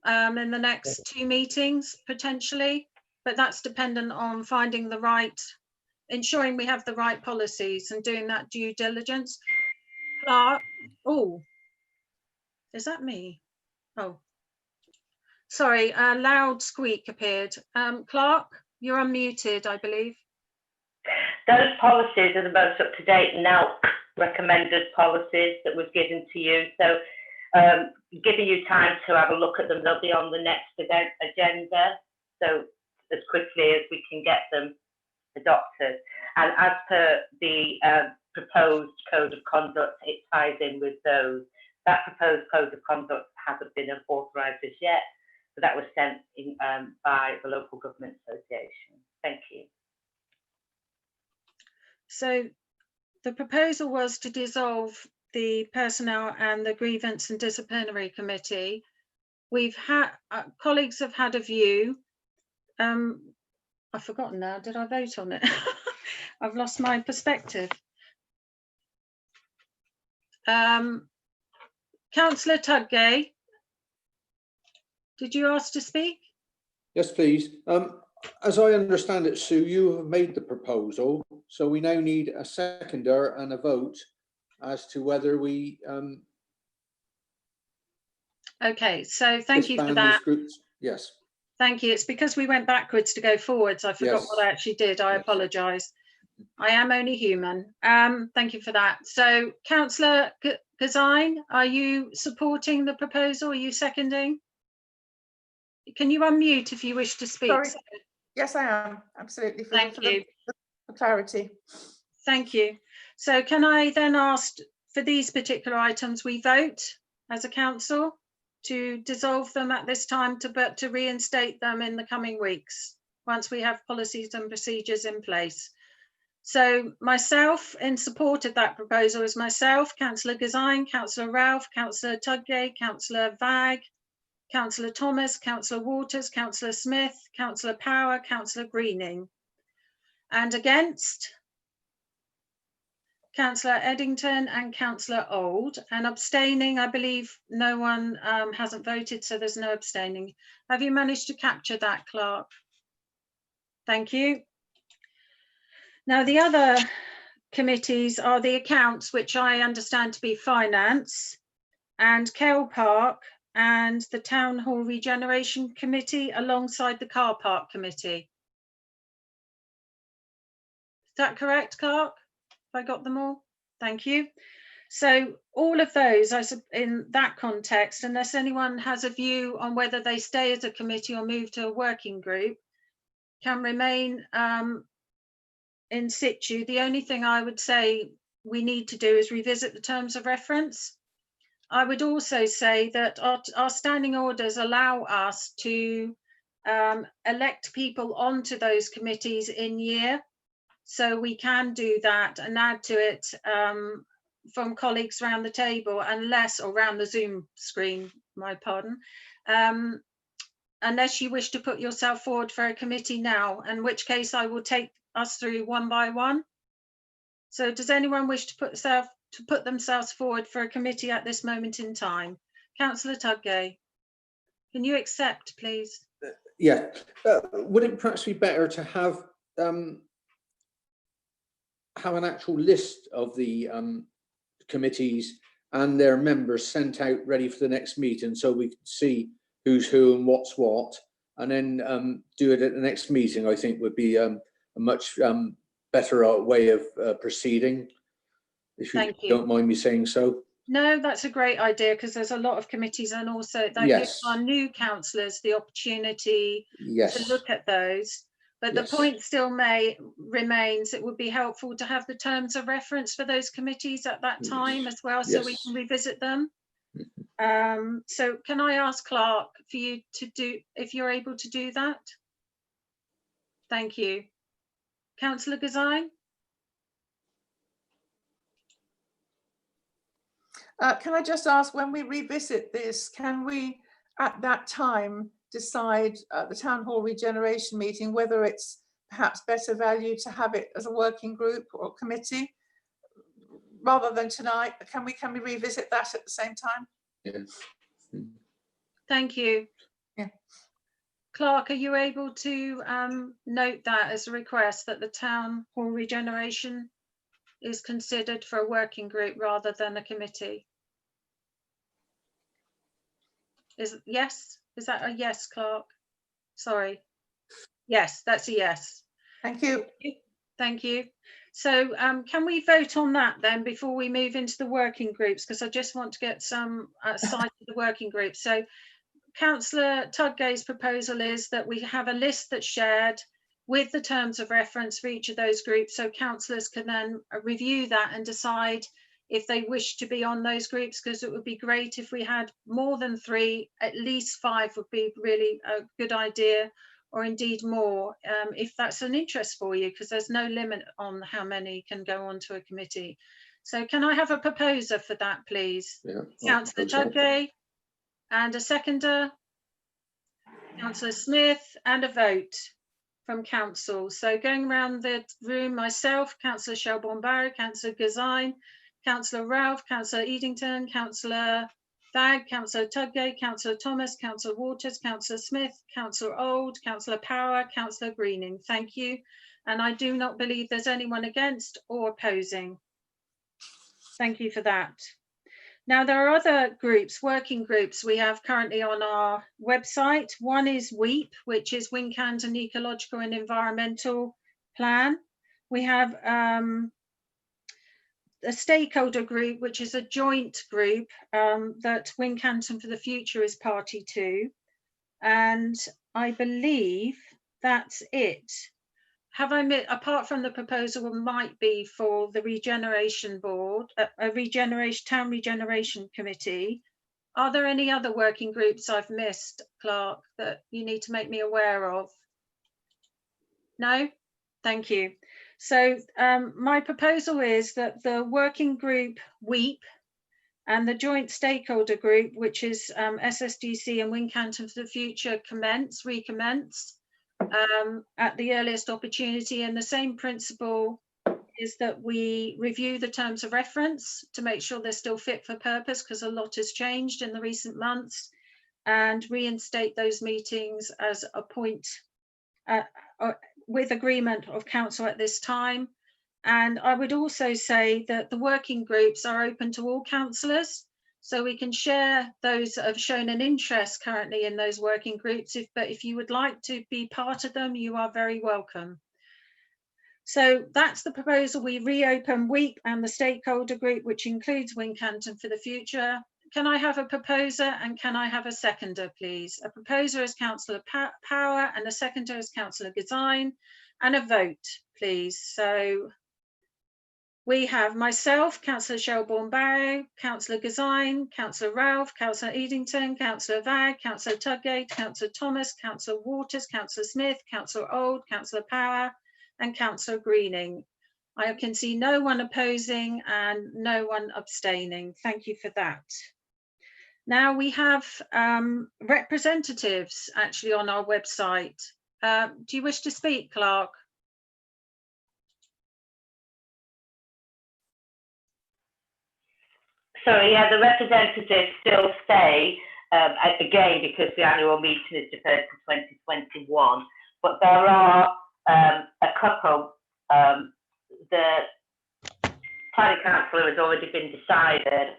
in the next 2 meetings potentially, but that's dependent on finding the right, ensuring we have the right policies and doing that due diligence. Clark, oh, is that me? Oh, sorry, a loud squeak appeared. Clark, you're unmuted, I believe. Those policies are the most up-to-date NELC recommended policies that was given to you. So giving you time to have a look at them, they'll be on the next agenda. So as quickly as we can get them adopted. And as per the proposed code of conduct, it ties in with those. That proposed code of conduct hasn't been authorised as yet, but that was sent in by the Local Government Association. Thank you. So the proposal was to dissolve the personnel and the grievance and disciplinary committee. We've had colleagues have had a view. I've forgotten now, did I vote on it? I've lost my perspective. Councillor Tudgate, did you ask to speak? Yes, please. As I understand it, Sue, you have made the proposal, so we now need a seconder and a vote as to whether we Okay, so thank you for disband that. these groups. Yes. Thank you. It's because we went backwards to go forwards. I forgot Yes. what I actually did. I Yes. apologise. I am only human. Thank you for that. So, Councillor Gazine, are you supporting the proposal? Are you seconding? Can you unmute if you wish to speak? Sorry. Yes, I am, absolutely, for clarity. Thank you. So can I then ask, for these particular items, we vote as a council to dissolve them at this time, but to reinstate them in the coming weeks once we have policies and procedures in place. So myself, in support of that proposal, is myself, Councillor Gazine, Councillor Ralph, Councillor Tudgay, Councillor Vagg, Councillor Thomas, Councillor Waters, Councillor Smith, Councillor Power, Councillor Greening. And against, Councillor Eddington and Councillor Old. And abstaining, I believe no one hasn't voted, so there's no abstaining. Have you managed to capture that, Clerk? Thank you. Now, the other committees are the accounts, which I understand to be finance, and Kell Park, and the Town Hall Regeneration Committee alongside the Car Park Committee. Is that correct, Clerk? Have I got them all? Thank you. So all of those, in that context, unless anyone has a view on whether they stay as a committee or move to a working group, can remain in situ. The only thing I would say we need to do is revisit the terms of reference. I would also say that our standing orders allow us to elect people onto those committees in year. So we can do that and add to it from colleagues around the table, unless, or around the Zoom screen, my pardon, unless you wish to put yourself forward for a committee now, in which case I will take us through one by one. So does anyone wish to put themselves forward for a committee at this moment in time? Councillor Tudgay, can you accept, please? Yeah, would it perhaps be better to have an actual list of the committees and their members sent out ready for the next meeting, so we can see who's who and what's what, and then do it at the next meeting? I think would be a much better way of proceeding, if you don't mind me saying so. No, that's a great idea, because there's a lot of committees, and also that gives our new councillors the opportunity to look at those. But the point still remains, it would be helpful to have the terms of reference for those committees at that time as well, so we can revisit them. So can I ask Clark for you to do, if you're able to do that? Thank you. Councillor Gazine? Can I just ask, when we revisit this, can we at that time decide at the Town Hall Regeneration meeting whether it's perhaps better value to have it as a working group or committee rather than tonight? Can we revisit that at the same time? Yeah. Thank you. Yeah. Clark, are you able to note that as a request that the Town Hall Regeneration is considered for a working group rather than a committee? Yes? Is that a yes, Clark? Sorry. Yes, that's a yes. Thank you. Thank you. So can we vote on that then before we move into the working groups? Because I just want to get some sight of the working groups. So Councillor Tudgay's proposal is that we have a list that's shared with the terms of reference for each of those groups, so councillors can then review that and decide if they wish to be on those groups, because it would be great if we had more than 3, at least 5 would be really a good idea, or indeed more, if that's an interest for you, because there's no limit on how many can go onto a committee. So can I have a proposer for that, please? Yeah, Councillor Tudgay, and a seconder, Councillor Smith, and a vote from council. So going around the room, myself, Councillor Shelbourne-Barrow, Councillor Gazine, Councillor Ralph, Councillor Eddington, Councillor Vagg, Councillor Tudgay, Councillor Thomas, Councillor Waters, Councillor Smith, Councillor Old, Councillor Power, Councillor Greening. Thank you. And I do not believe there's anyone against or opposing. Thank you for that. Now, there are other groups, working groups we have currently on our website. One is WEEP, which is Wincanton Ecological and Environmental Plan. We have a stakeholder group, which is a joint group that Wincanton for the Future is party to. And I believe that's it. Have I met, apart from the proposal might be for the regeneration board, a town regeneration committee, Are there any other working groups I've missed, Clark, that you need to make me aware of? No? Thank you. So my proposal is that the working group WEEP and the joint stakeholder group, which is SSDC and Wincanton for the Future, recommence at the earliest opportunity. And the same principle is that we review the terms of reference to make sure they're still fit for purpose, because a lot has changed in the recent months, and reinstate those meetings as a point with agreement of council at this time. And I would also say that the working groups are open to all councillors, so we can share those that have shown an interest currently in those working groups. But if you would like to be part of them, you are very welcome. So that's the proposal. We reopen WEEP and the stakeholder group, which includes Wincanton for the Future. Can I have a proposer and can I have a seconder, please? A proposer is Councillor Power and a seconder is Councillor Gazine, and a vote, please. So we have myself, Councillor Shelbourne Barrow, Councillor Gazine, Councillor Ralph, Councillor Edington, Councillor Vagg, Councillor Tudgate, Councillor Thomas, Councillor Waters, Councillor Smith, Councillor Old, Councillor Power, and Councillor Greening. I can see no one opposing and no one abstaining. Thank you for that. Now we have representatives actually on our website. Do you wish to speak, Clark? Sorry, yeah, the representatives still stay, again, because the annual meeting is deferred to 2021, but there are a couple. The planning council has already been decided,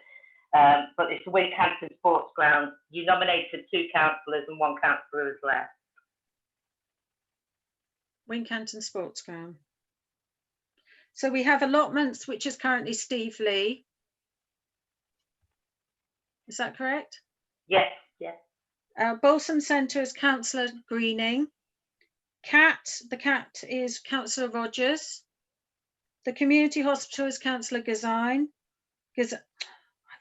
but it's the Wincanton Sports Ground. You nominated 2 councillors and 1 councillor is left. Wincanton Sports Ground. So we have allotments, which is currently Steve Lee. Is that correct? Yes, yes. Balsam Centre is Councillor Greening. The CAT is Councillor Rogers. The Community Hospital is Councillor Gazine. I've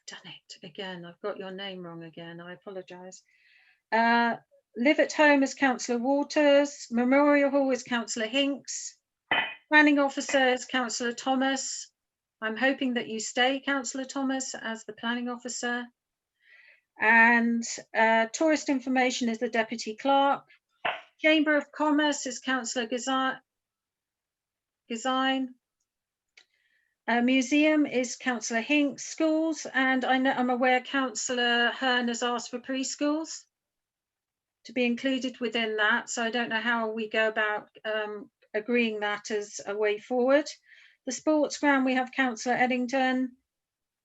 done it again. I've got your name wrong again. I apologise. Live at Home is Councillor Waters. Memorial Hall is Councillor Hinks. Planning Officer is Councillor Thomas. I'm hoping that you stay, Councillor Thomas, as the Planning Officer. And Tourist Information is the Deputy Clerk. Chamber of Commerce is Councillor Gazine. Museum is Councillor Hinks. Schools, and I'm aware Councillor Hearn has asked for preschools to be included within that. So I don't know how we go about agreeing that as a way forward. The sports ground, we have Councillor Eddington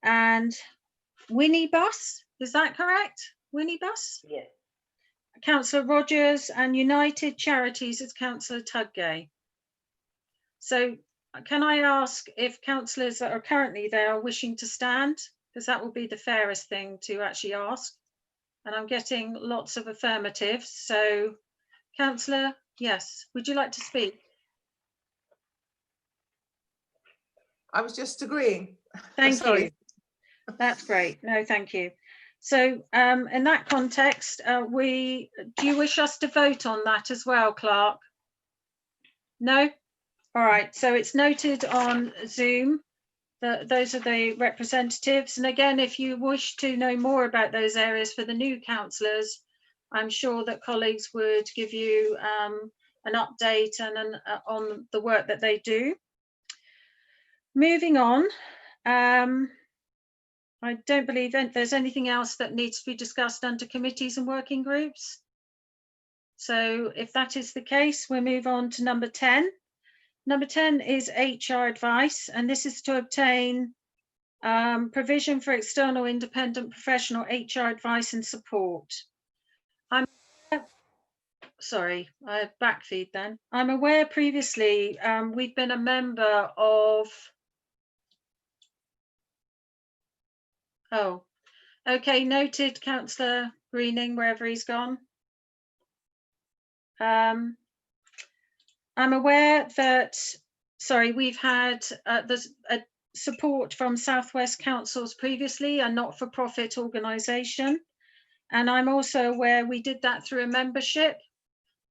and Winnie Bus. Is that correct? Winnie Bus? Yes. Councillor Rogers, and United Charities is Councillor Tudgay. So can I ask if councillors that are currently there are wishing to stand? Because that will be the fairest thing to actually ask. And I'm getting lots of affirmatives. So councillor, yes, would you like to speak? I was just agreeing. Thank you. That's great. No, thank you. So in that context, do you wish us to vote on that as well, Clark? No? All right, so it's noted on Zoom that those are the representatives. And again, if you wish to know more about those areas for the new councillors, I'm sure that colleagues would give you an update and on the work that they do. Moving on, I don't believe there's anything else that needs to be discussed under committees and working groups. So if that is the case, we'll move on to number 10. Number 10 is HR advice, and this is to obtain provision for external independent professional HR advice and support. Sorry, I backfeed then. I'm aware previously we've been a member of, oh, okay, noted, Councillor Greening, wherever he's gone. I'm aware that, sorry, we've had there's support from Southwest Councils previously, a not-for-profit organisation. And I'm also aware we did that through a membership.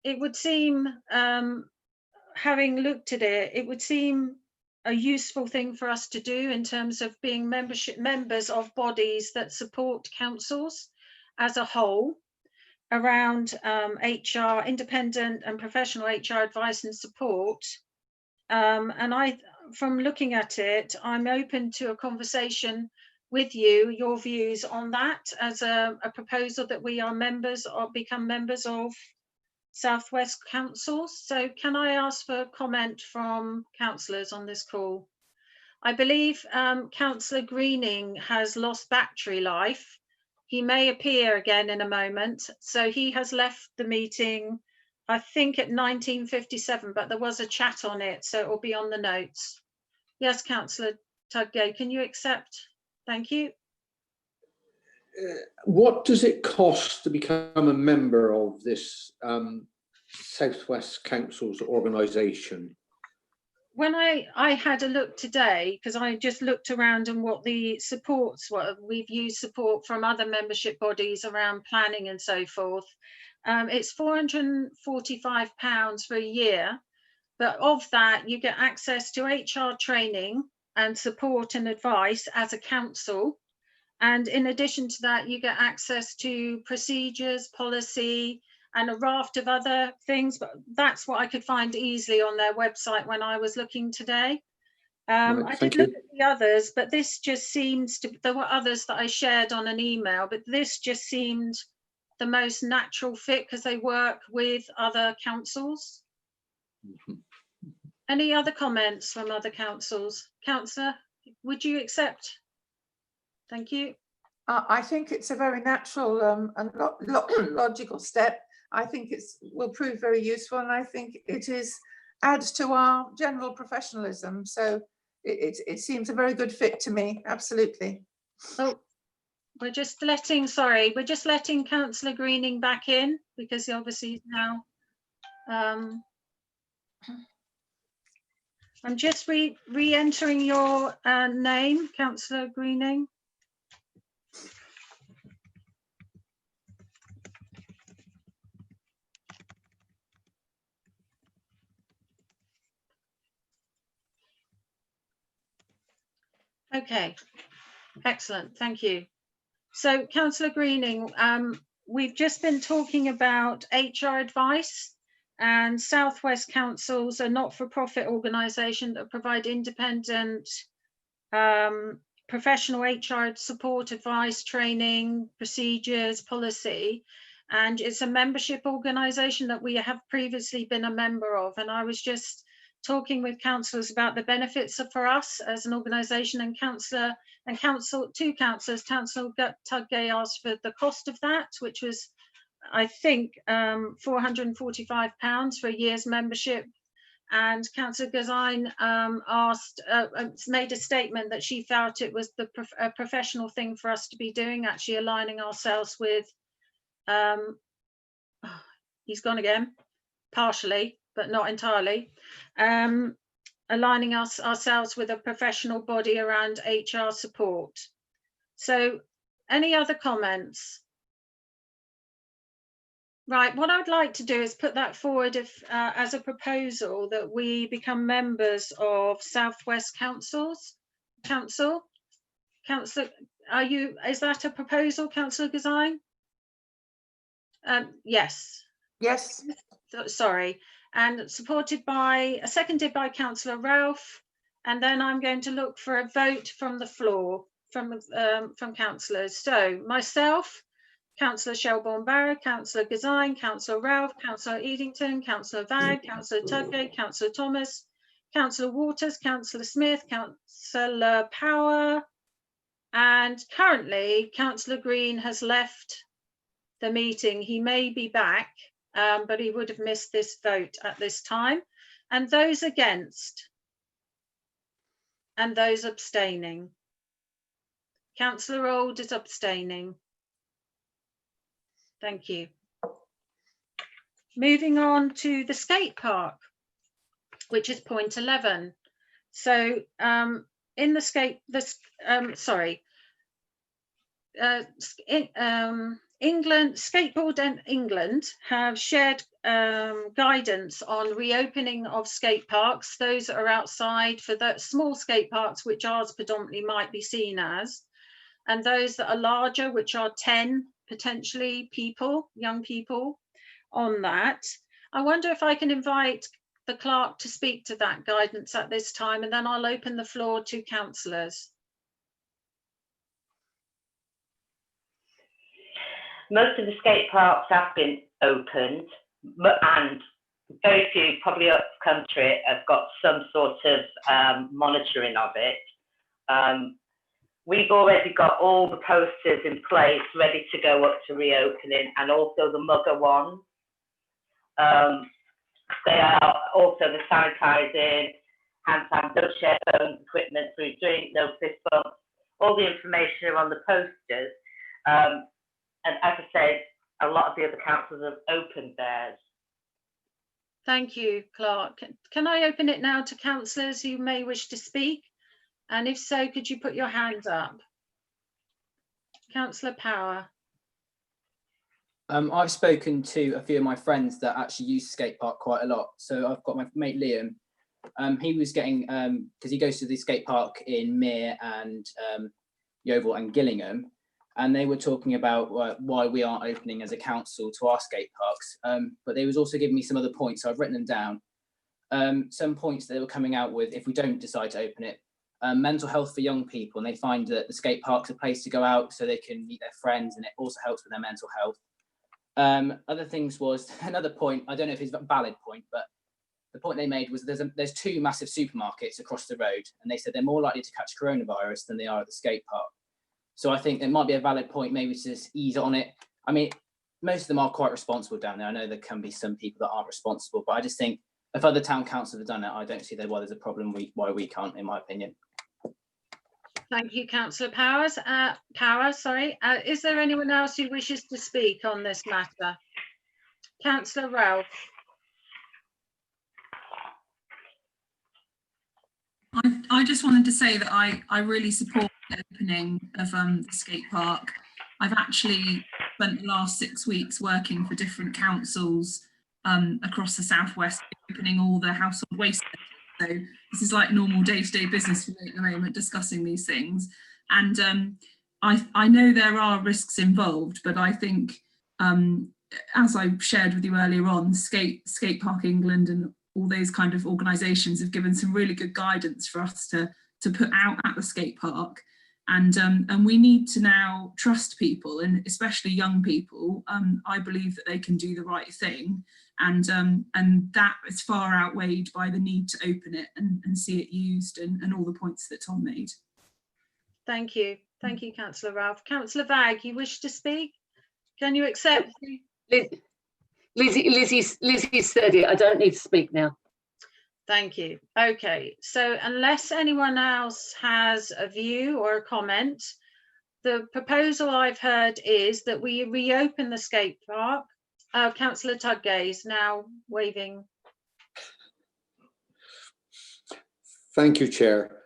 It would seem, having looked at it, it would seem a useful thing for us to do in terms of being members of bodies that support councils as a whole around HR, independent and professional HR advice and support. And from looking at it, I'm open to a conversation with you, your views on that as a proposal that we are members or become members of Southwest Councils. So can I ask for comment from councillors on this call? I believe Councillor Greening has lost battery life. He may appear again in a moment. So he has left the meeting, I think at 19:57, but there was a chat on it, so it will be on the notes. Yes, Councillor Tudgay, can you accept? Thank you. What does it cost to become a member of this Southwest Councils organisation? When I had a look today, because I just looked around and what the supports were, we've used support from other membership bodies around planning and so forth. It's £445 for a year, but of that you get access to HR training and support and advice as a council. And in addition to that, you get access to procedures, policy, and a raft of other things, but that's what I could find easily on their website when I was looking today. I did look at the others, but this just seems to, there were others that I shared on an email, but this just seemed the most natural fit because they work with other councils. Any other comments from other councils? Councillor, would you accept? Thank you. I think it's a very natural and logical step. I think it will prove very useful, and I think it adds to our general professionalism. So it seems a very good fit to me. Absolutely. Oh, we're just letting Councillor Greening back in because he obviously now. I'm just re-entering your name, Councillor Greening. Okay, excellent, thank you. So Councillor Greening, we've just been talking about HR advice, and Southwest Councils are not-for-profit organisation that provide independent professional HR support, advice, training, procedures, policy, and it's a membership organisation that we have previously been a member of. And I was just talking with councillors about the benefits for us as an organisation, and two councillors, Councillor Tudgay asked for the cost of that, which was, I think, £445 for a year's membership. And Councillor Gazine made a statement that she felt it was a professional thing for us to be doing, actually aligning ourselves with, he's gone again, partially, but not entirely, aligning ourselves with a professional body around HR support. So any other comments? Right, what I'd like to do is put that forward as a proposal that we become members of Southwest Council. Councillor, is that a proposal, Councillor Gazine? Yes. Yes. Sorry, and seconded by Councillor Ralph, and then I'm going to look for a vote from the floor from councillors. So myself, Councillor Shelbourne-Barrett, Councillor Gazine, Councillor Ralph, Councillor Edington, Councillor Vagg, Councillor Tudgay, Councillor Thomas, Councillor Waters, Councillor Smith, Councillor Power, and currently Councillor Green has left the meeting. He may be back, but he would have missed this vote at this time. And those against? And those abstaining? Councillor Old is abstaining. Thank you. Moving on to the skate park, which is point 11. So in the skate, England, Skateboard and England have shared guidance on reopening of skate parks, those that are outside for the small skate parks, which ours predominantly might be seen as, and those that are larger, which are 10 potentially people, young people on that. I wonder if I can invite the clerk to speak to that guidance at this time, and then I'll open the floor to councillors. Most of the skate parks have been opened, and very few, probably up country, have got some sort of monitoring of it. We've already got all the posters in place, ready to go up to reopening, and also the mugger ones. They are also the sanitising, hand sanitizer, don't share phone equipment, food, drink, no fist bumps. All the information are on the posters. And as I said, a lot of the other councils have opened theirs. Thank you, Clark. Can I open it now to councillors who may wish to speak? And if so, could you put your hands up? Councillor Power. I've spoken to a few of my friends that actually use the skate park quite a lot. So I've got my mate Liam. He was getting, because he goes to the skate park in Mere and Yeovil and Gillingham, and they were talking about why we aren't opening as a council to our skate parks. But they was also giving me some other points, so I've written them down. Some points that they were coming out with if we don't decide to open it. Mental health for young people, and they find that the skate park's a place to go out so they can meet their friends, and it also helps with their mental health. Other things was another point, I don't know if it's a valid point, but the point they made was there's two massive supermarkets across the road, and they said they're more likely to catch coronavirus than they are at the skate park. So I think it might be a valid point maybe to just ease on it. I mean, most of them are quite responsible down there. I know there can be some people that aren't responsible, but I just think if other town councils have done it, I don't see why there's a problem why we can't, in my opinion. Thank you, Councillor Powers. Is there anyone else who wishes to speak on this matter? Councillor Ralph. I just wanted to say that I really support the opening of the skate park. I've actually spent the last 6 weeks working for different councils across the southwest, opening all the household waste. So this is like normal day-to-day business for me at the moment, discussing these things. And I know there are risks involved, but I think, as I shared with you earlier on, Skate Park England and all those kind of organisations have given some really good guidance for us to put out at the skate park. And we need to now trust people, and especially young people. I believe that they can do the right thing, and that is far outweighed by the need to open it and see it used, and all the points that Tom made. Thank you, Councillor Ralph. Councillor Vagg, you wish to speak? Can you accept? Lizzie said it. I don't need to speak now. Thank you. Okay, so unless anyone else has a view or a comment, the proposal I've heard is that we reopen the skate park. Councillor Tudgay is now waving. Thank you, Chair.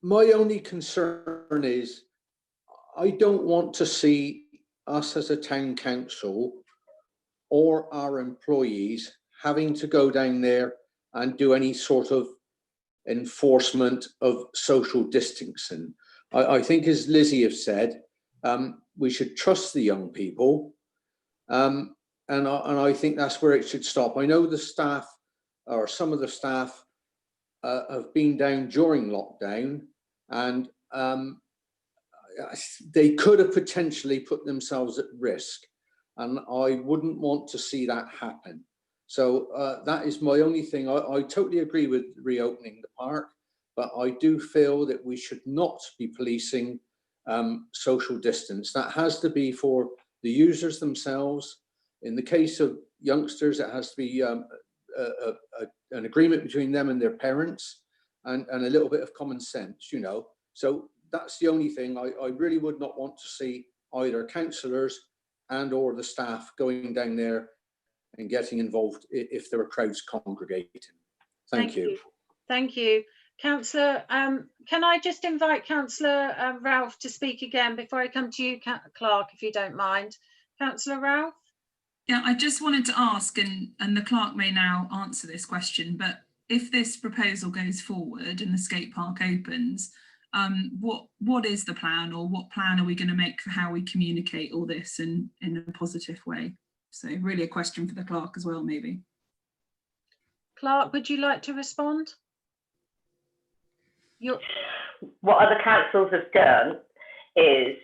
My only concern is I don't want to see us as a town council or our employees having to go down there and do any sort of enforcement of social distancing. I think, as Lizzie have said, we should trust the young people, and I think that's where it should stop. I know the staff, or some of the staff, have been down during lockdown, and they could have potentially put themselves at risk, and I wouldn't want to see that happen. So that is my only thing. I totally agree with reopening the park, but I do feel that we should not be policing social distance. That has to be for the users themselves. In the case of youngsters, it has to be an agreement between them and their parents, and a little bit of common sense, you know. So that's the only thing. I really would not want to see either councillors and or the staff going down there and getting involved if there are crowds congregating. Thank you. Thank you. Councillor, can I just invite Councillor Ralph to speak again before I come to you, Clerk, if you don't mind. Councillor Ralph? Yeah, I just wanted to ask, and the clerk may now answer this question, but if this proposal goes forward and the skate park opens, what is the plan, or what plan are we going to make for how we communicate all this in a positive way? So really a question for the clerk as well, maybe. Clerk, would you like to respond? What other councils have done is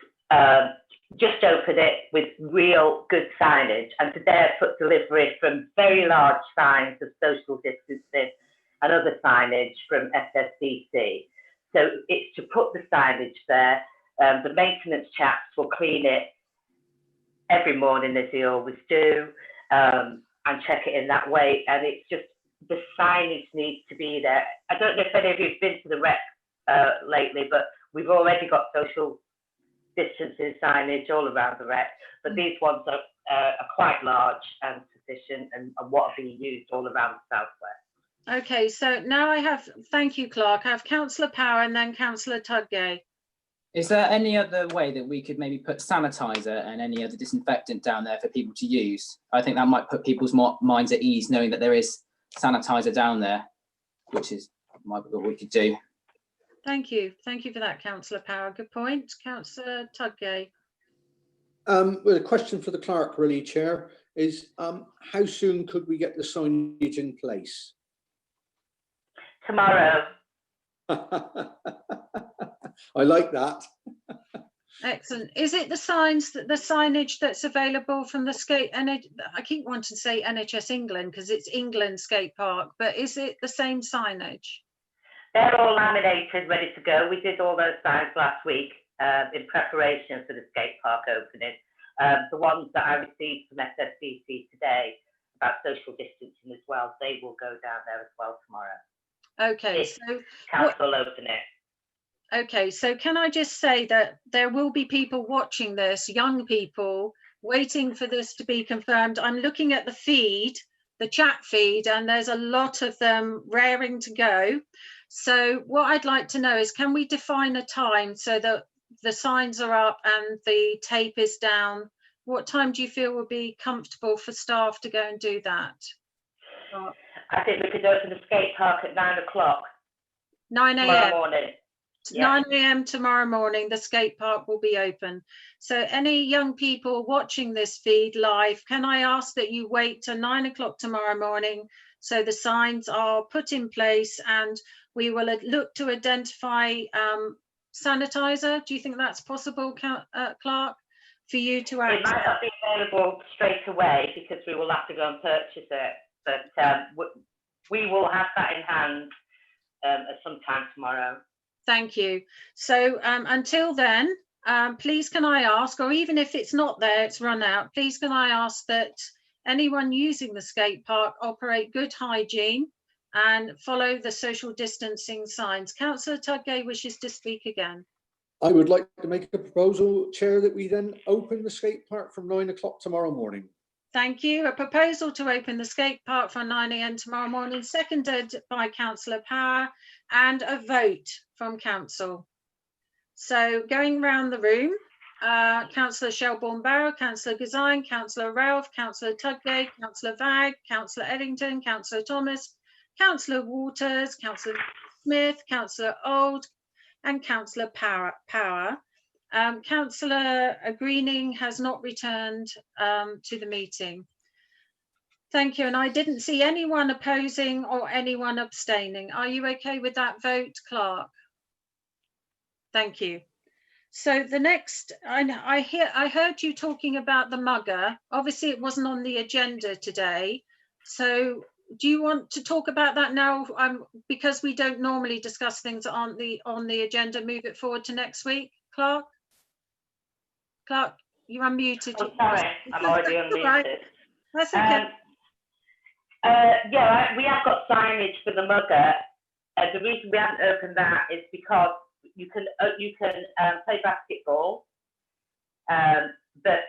just open it with real good signage, and today I put delivery from very large signs of social distancing and other signage from SSDC. So it's to put the signage there. The maintenance chaps will clean it every morning, as they always do, and check it in that way. And it's just, the signage needs to be there. I don't know if any of you have been to the rec lately, but we've already got social distancing signage all around the rec, but these ones are quite large and sufficient, and what are being used all around the southwest. Okay, so now I have, thank you, Clerk. I have Councillor Power and then Councillor Tudgay. Is there any other way that we could maybe put sanitizer and any other disinfectant down there for people to use? I think that might put people's minds at ease, knowing that there is sanitizer down there, which is what we could do. Thank you. Thank you for that, Councillor Power. Good point. Councillor Tudgay. Well, a question for the clerk, really, Chair, is how soon could we get the signage in place? Tomorrow. I like that. Excellent. Is it the signage that's available from the skate? And I keep wanting to say NHS England because it's England Skate Park, but is it the same signage? They're all laminated, ready to go. We did all those signs last week in preparation for the skate park opening. The ones that I received from SSBC today about social distancing as well, they will go down there as well tomorrow. Okay, if so council open it. Okay, so can I just say that there will be people watching this, young people, waiting for this to be confirmed. I'm looking at the feed, the chat feed, and there's a lot of them raring to go. So what I'd like to know is, can we define a time so that the signs are up and the tape is down? What time do you feel would be comfortable for staff to go and do that? I think we could open the skate park at 9 o'clock. 9 a.m. tomorrow morning. 9 a.m. tomorrow morning, the skate park will be open. So any young people watching this feed live, can I ask that you wait till 9 o'clock tomorrow morning so the signs are put in place, and we will look to identify sanitizer. Do you think that's possible, Clark, for you to access? It might not be available straight away because we will have to go and purchase it, but we will have that in hand at some time tomorrow. Thank you. So until then, please can I ask, or even if it's not there, it's run out, please can I ask that anyone using the skate park operate good hygiene and follow the social distancing signs. Councillor Tudgay wishes to speak again. I would like to make a proposal, Chair, that we then open the skate park from 9 o'clock tomorrow morning. Thank you. A proposal to open the skate park from 9 a.m. tomorrow morning, seconded by Councillor Power, and a vote from Council. So going round the room, Councillor Shelbourne-Barrow, Councillor Gazine, Councillor Ralph, Councillor Tudgay, Councillor Vagg, Councillor Eddington, Councillor Thomas, Councillor Waters, Councillor Smith, Councillor Old, and Councillor Power. Councillor Greening has not returned to the meeting. Thank you. And I didn't see anyone opposing or anyone abstaining. Are you okay with that vote, Clark? Thank you. So the next, I heard you talking about the mugger. Obviously, it wasn't on the agenda today. So do you want to talk about that now? Because we don't normally discuss things that aren't on the agenda, move it forward to next week, Clark? Clark, you're unmuted. I'm sorry, I'm already unmuted. Right. That's okay. Yeah, we have got signage for the mugger. The reason we haven't opened that is because you can play basketball, but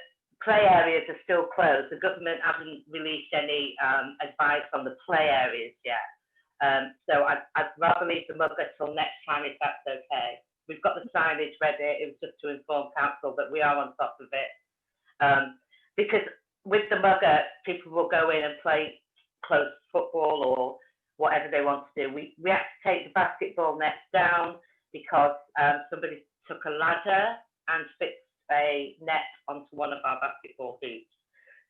play areas are still closed. The government hasn't released any advice on the play areas yet. So I'd rather leave the mugger till next time, if that's okay. We've got the signage ready. It was just to inform council that we are on top of it. Because with the mugger, people will go in and play close football or whatever they want to do. We had to take the basketball nets down because somebody took a ladder and fixed a net onto one of our basketball hoops.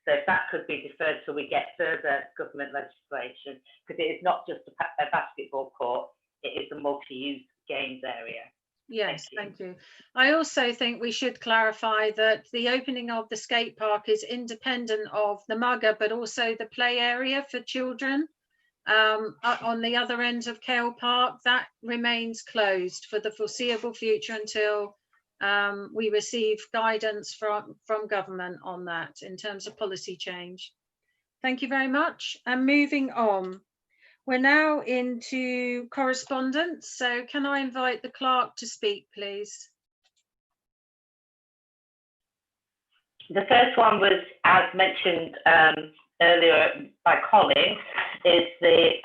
So if that could be deferred till we get further government legislation, because it is not just a basketball court, it is a multi-use games area. Yes, thank you. I also think we should clarify that the opening of the skate park is independent of the mugger, but also the play area for children on the other end of Kale Park. That remains closed for the foreseeable future until we receive guidance from government on that in terms of policy change. Thank you very much. And moving on. We're now into correspondence, so can I invite the clerk to speak, please? The first one was, as mentioned earlier by Colin, is a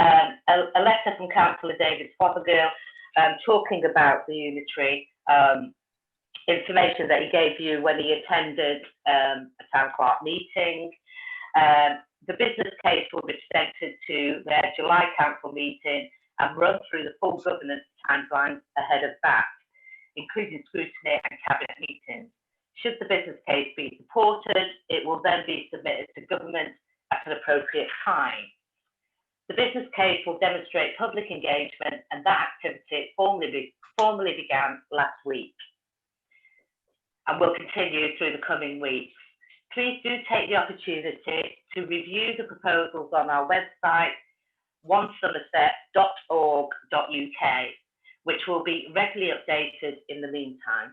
letter from Councillor David Fothergill talking about the unitary information that he gave you when he attended a town clerk meeting. The business case will be presented to their July council meeting and run through the full governance timeline ahead of that, including scrutiny and cabinet meetings. Should the business case be supported, it will then be submitted to government at an appropriate time. The business case will demonstrate public engagement, and that activity formally began last week and will continue through the coming weeks. Please do take the opportunity to review the proposals on our website, onesomerset.org.uk, which will be regularly updated in the meantime.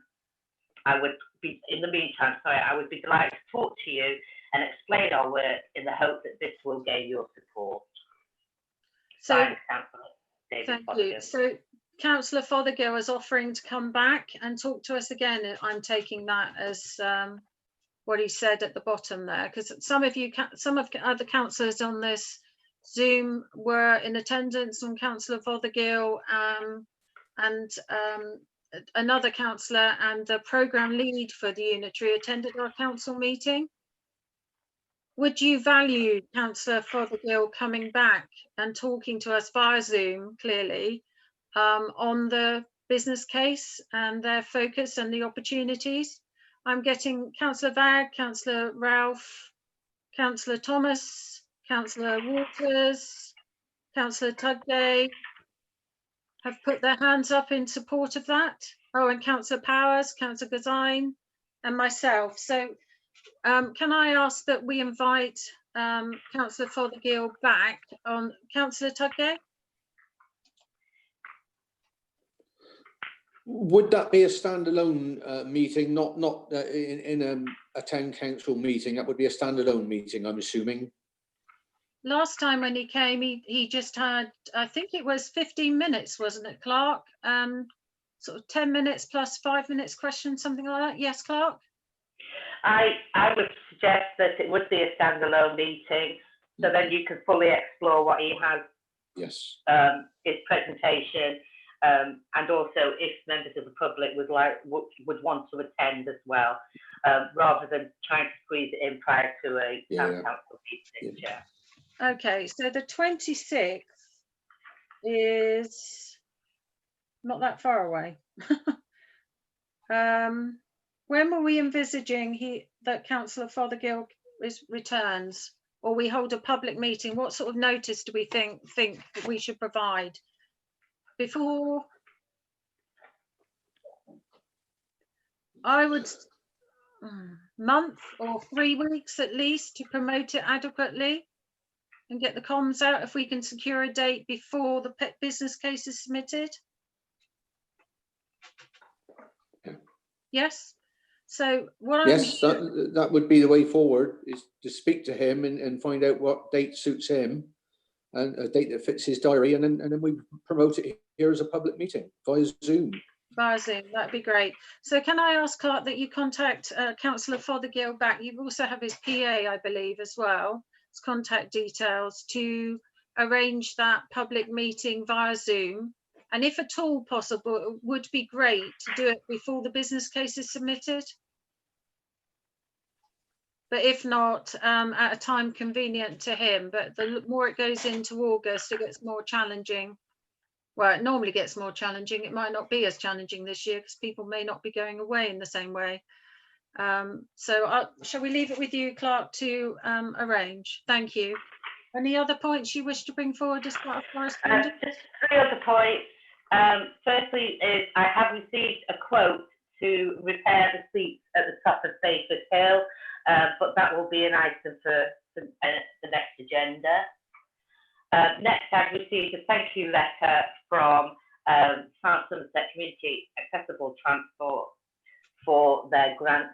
I would be delighted to talk to you and explain our work in the hope that this will gain your support. So, David thank Fothergill. you. So, Councillor Fothergill is offering to come back and talk to us again. I'm taking that as what he said at the bottom there, because some of the other councillors on this Zoom were in attendance on Councillor Fothergill and another councillor and the programme lead for the unitary attended our council meeting. Would you value Councillor Fothergill coming back and talking to us via Zoom, clearly, on the business case and their focus and the opportunities? I'm getting Councillor Vagg, Councillor Ralph, Councillor Thomas, Councillor Waters, Councillor Tugday have put their hands up in support of that. Oh, and Councillor Powers, Councillor Gazine, and myself. So can I ask that we invite Councillor Fothergill back on? Councillor Tugday? Would that be a standalone meeting, not in a town council meeting? That would be a standalone meeting, I'm assuming. Last time when he came, he just had, I think it was 15 minutes, wasn't it, Clark? Sort of 10 minutes plus 5 minutes question, something like that. Yes, Clark? I would suggest that it would be a standalone meeting, so then you can fully explore what he has. Yes. His presentation. And also if members of the public would want to attend as well, rather than trying to squeeze it in prior to a town council meeting. Yeah. Okay, so the 26th is not that far away. When were we envisaging that Councillor Fothergill returns, or we hold a public meeting? What sort of notice do we think that we should provide? Before, I would month or 3 weeks at least to promote it adequately and get the comms out, if we can secure a date before the business case is submitted. Yes. So what? Yes, that would be the way forward, is to speak to him and find out what date suits him, and a date that fits his diary, and then we promote it here as a public meeting via Zoom. Via Zoom, that'd be great. So can I ask, Clark, that you contact Councillor Fothergill back? You also have his PA, I believe, as well, his contact details, to arrange that public meeting via Zoom. And if at all possible, it would be great to do it before the business case is submitted. But if not, at a time convenient to him. But the more it goes into August, it gets more challenging. Well, it normally gets more challenging. It might not be as challenging this year because people may not be going away in the same way. Shall we leave it with you, Clark, to arrange? Thank you. Any other points you wish to bring forward as part of correspondence? Just 3 other points. Firstly, is I have received a quote to repair the seats at the top of Bayford Hill, but that will be an item for the next agenda. Next, I've received a thank you letter from South Somerset Community Accessible Transport for their grant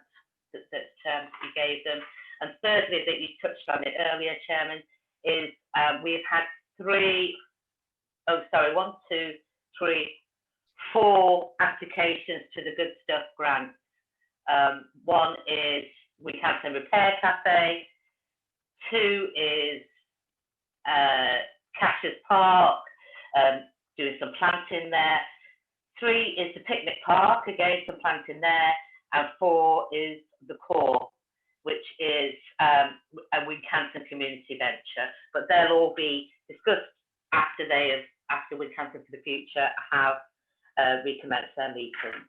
that we gave them. And thirdly, that you touched on it earlier, Chairman, is we've had 4 applications to the Good Stuff grant. One is Wincanton Repair Cafe, 2 is Cashers Park, doing some planting there, 3 is the Picnic Park, again some planting there, and 4 is the Core, which is a Wincanton community venture. But they'll all be discussed after Wincanton for the Future have recommenced their meeting.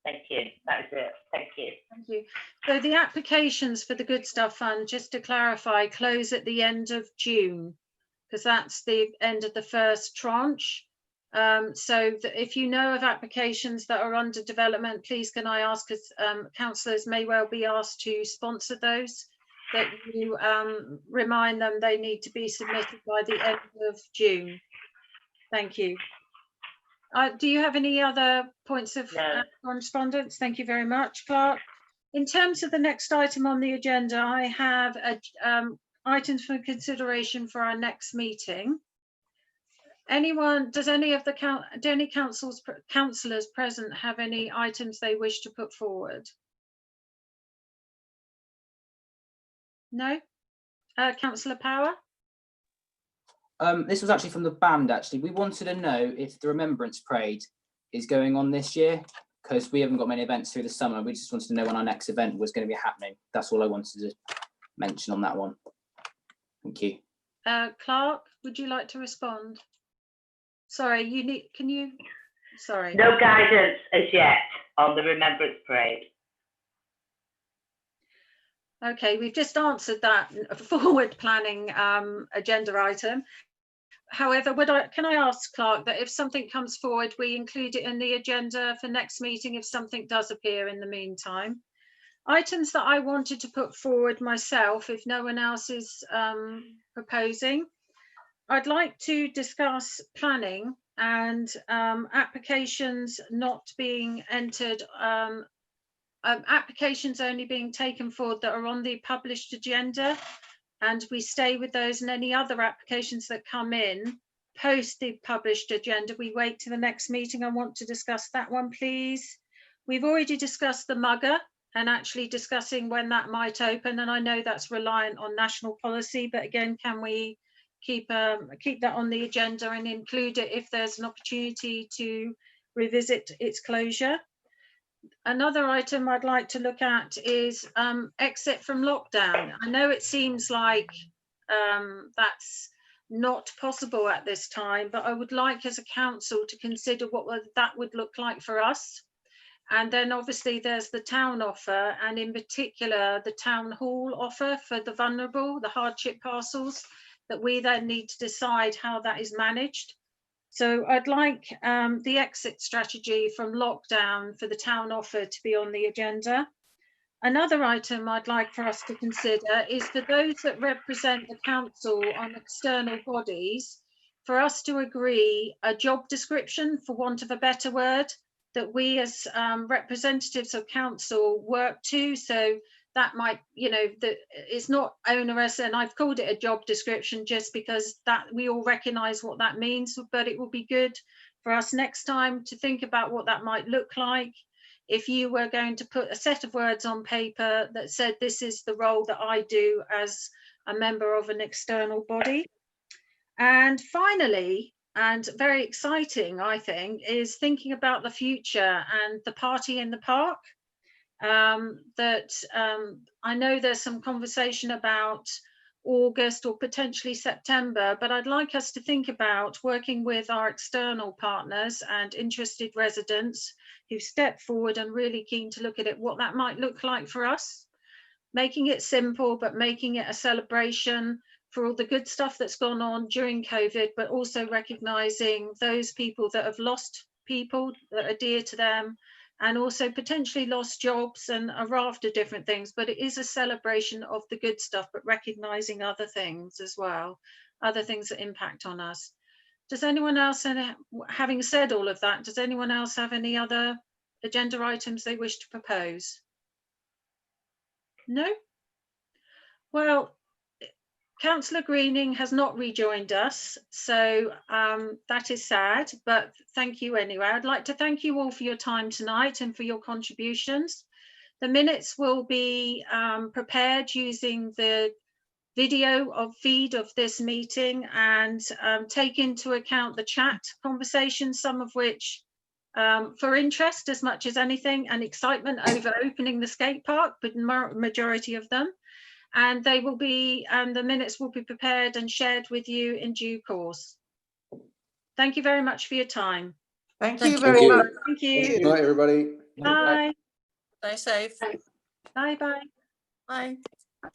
Thank you. That is it. Thank you. Thank you. So the applications for the Good Stuff Fund, just to clarify, close at the end of June, because that's the end of the first tranche. If you know of applications that are under development, please can I ask, as councillors may well be asked to sponsor those, that you remind them they need to be submitted by the end of June. Thank you. Do you have any other points of correspondence? Thank you very much, Clark. In terms of the next item on the agenda, I have items for consideration for our next meeting. Do any councillors present have any items they wish to put forward? No? Councillor Power? This was actually from the band, actually. We wanted to know if the Remembrance Parade is going on this year, because we haven't got many events through the summer. We just wanted to know when our next event was going to be happening. That's all I wanted to mention on that one. Thank you. Clark, would you like to respond? Sorry, sorry. No guidance as yet on the Remembrance Parade. Okay, we've just answered that forward planning agenda item. However, can I ask Clark that if something comes forward, we include it in the agenda for next meeting if something does appear in the meantime? Items that I wanted to put forward myself, if no one else is proposing. I'd like to discuss planning and applications not being entered, applications only being taken forward that are on the published agenda, and we stay with those, and any other applications that come in post the published agenda, we wait to the next meeting. I want to discuss that one, please. We've already discussed the mugger and actually discussing when that might open, and I know that's reliant on national policy, but again, can we keep that on the agenda and include it if there's an opportunity to revisit its closure? Another item I'd like to look at is exit from lockdown. I know it seems like that's not possible at this time, but I would like as a council to consider what that would look like for us. And then obviously there's the town offer, and in particular the town hall offer for the vulnerable, the hardship parcels, that we then need to decide how that is managed. So I'd like the exit strategy from lockdown for the town offer to be on the agenda. Another item I'd like for us to consider is for those that represent the council on external bodies, for us to agree a job description, for want of a better word, that we as representatives of council work to. So that might, that it's not onerous, and I've called it a job description just because that we all recognise what that means, but it will be good for us next time to think about what that might look like. If you were going to put a set of words on paper that said, this is the role that I do as a member of an external body. And finally, and very exciting, I think, is thinking about the future and the party in the park. I know there's some conversation about August or potentially September, but I'd like us to think about working with our external partners and interested residents who step forward and really keen to look at it, what that might look like for us, making it simple, but making it a celebration for all the good stuff that's gone on during COVID, but also recognizing those people that have lost people that are dear to them, and also potentially lost jobs and a raft of different things. But it is a celebration of the good stuff, but recognizing other things as well, other things that impact on us. Does anyone else, and having said all of that, does anyone else have any other agenda items they wish to propose? No? Well, Councillor Greening has not rejoined us, so that is sad, but thank you anyway. I'd like to thank you all for your time tonight and for your contributions. The minutes will be prepared using the video feed of this meeting and take into account the chat conversations, some of which for interest as much as anything, and excitement over opening the skate park, but majority of them. And they will be, and the minutes will be prepared and shared with you in due course. Thank you very much for your time. Thank you Thank very you. much. Thank you. Good night, everybody. Bye. Stay safe. Bye bye. Bye.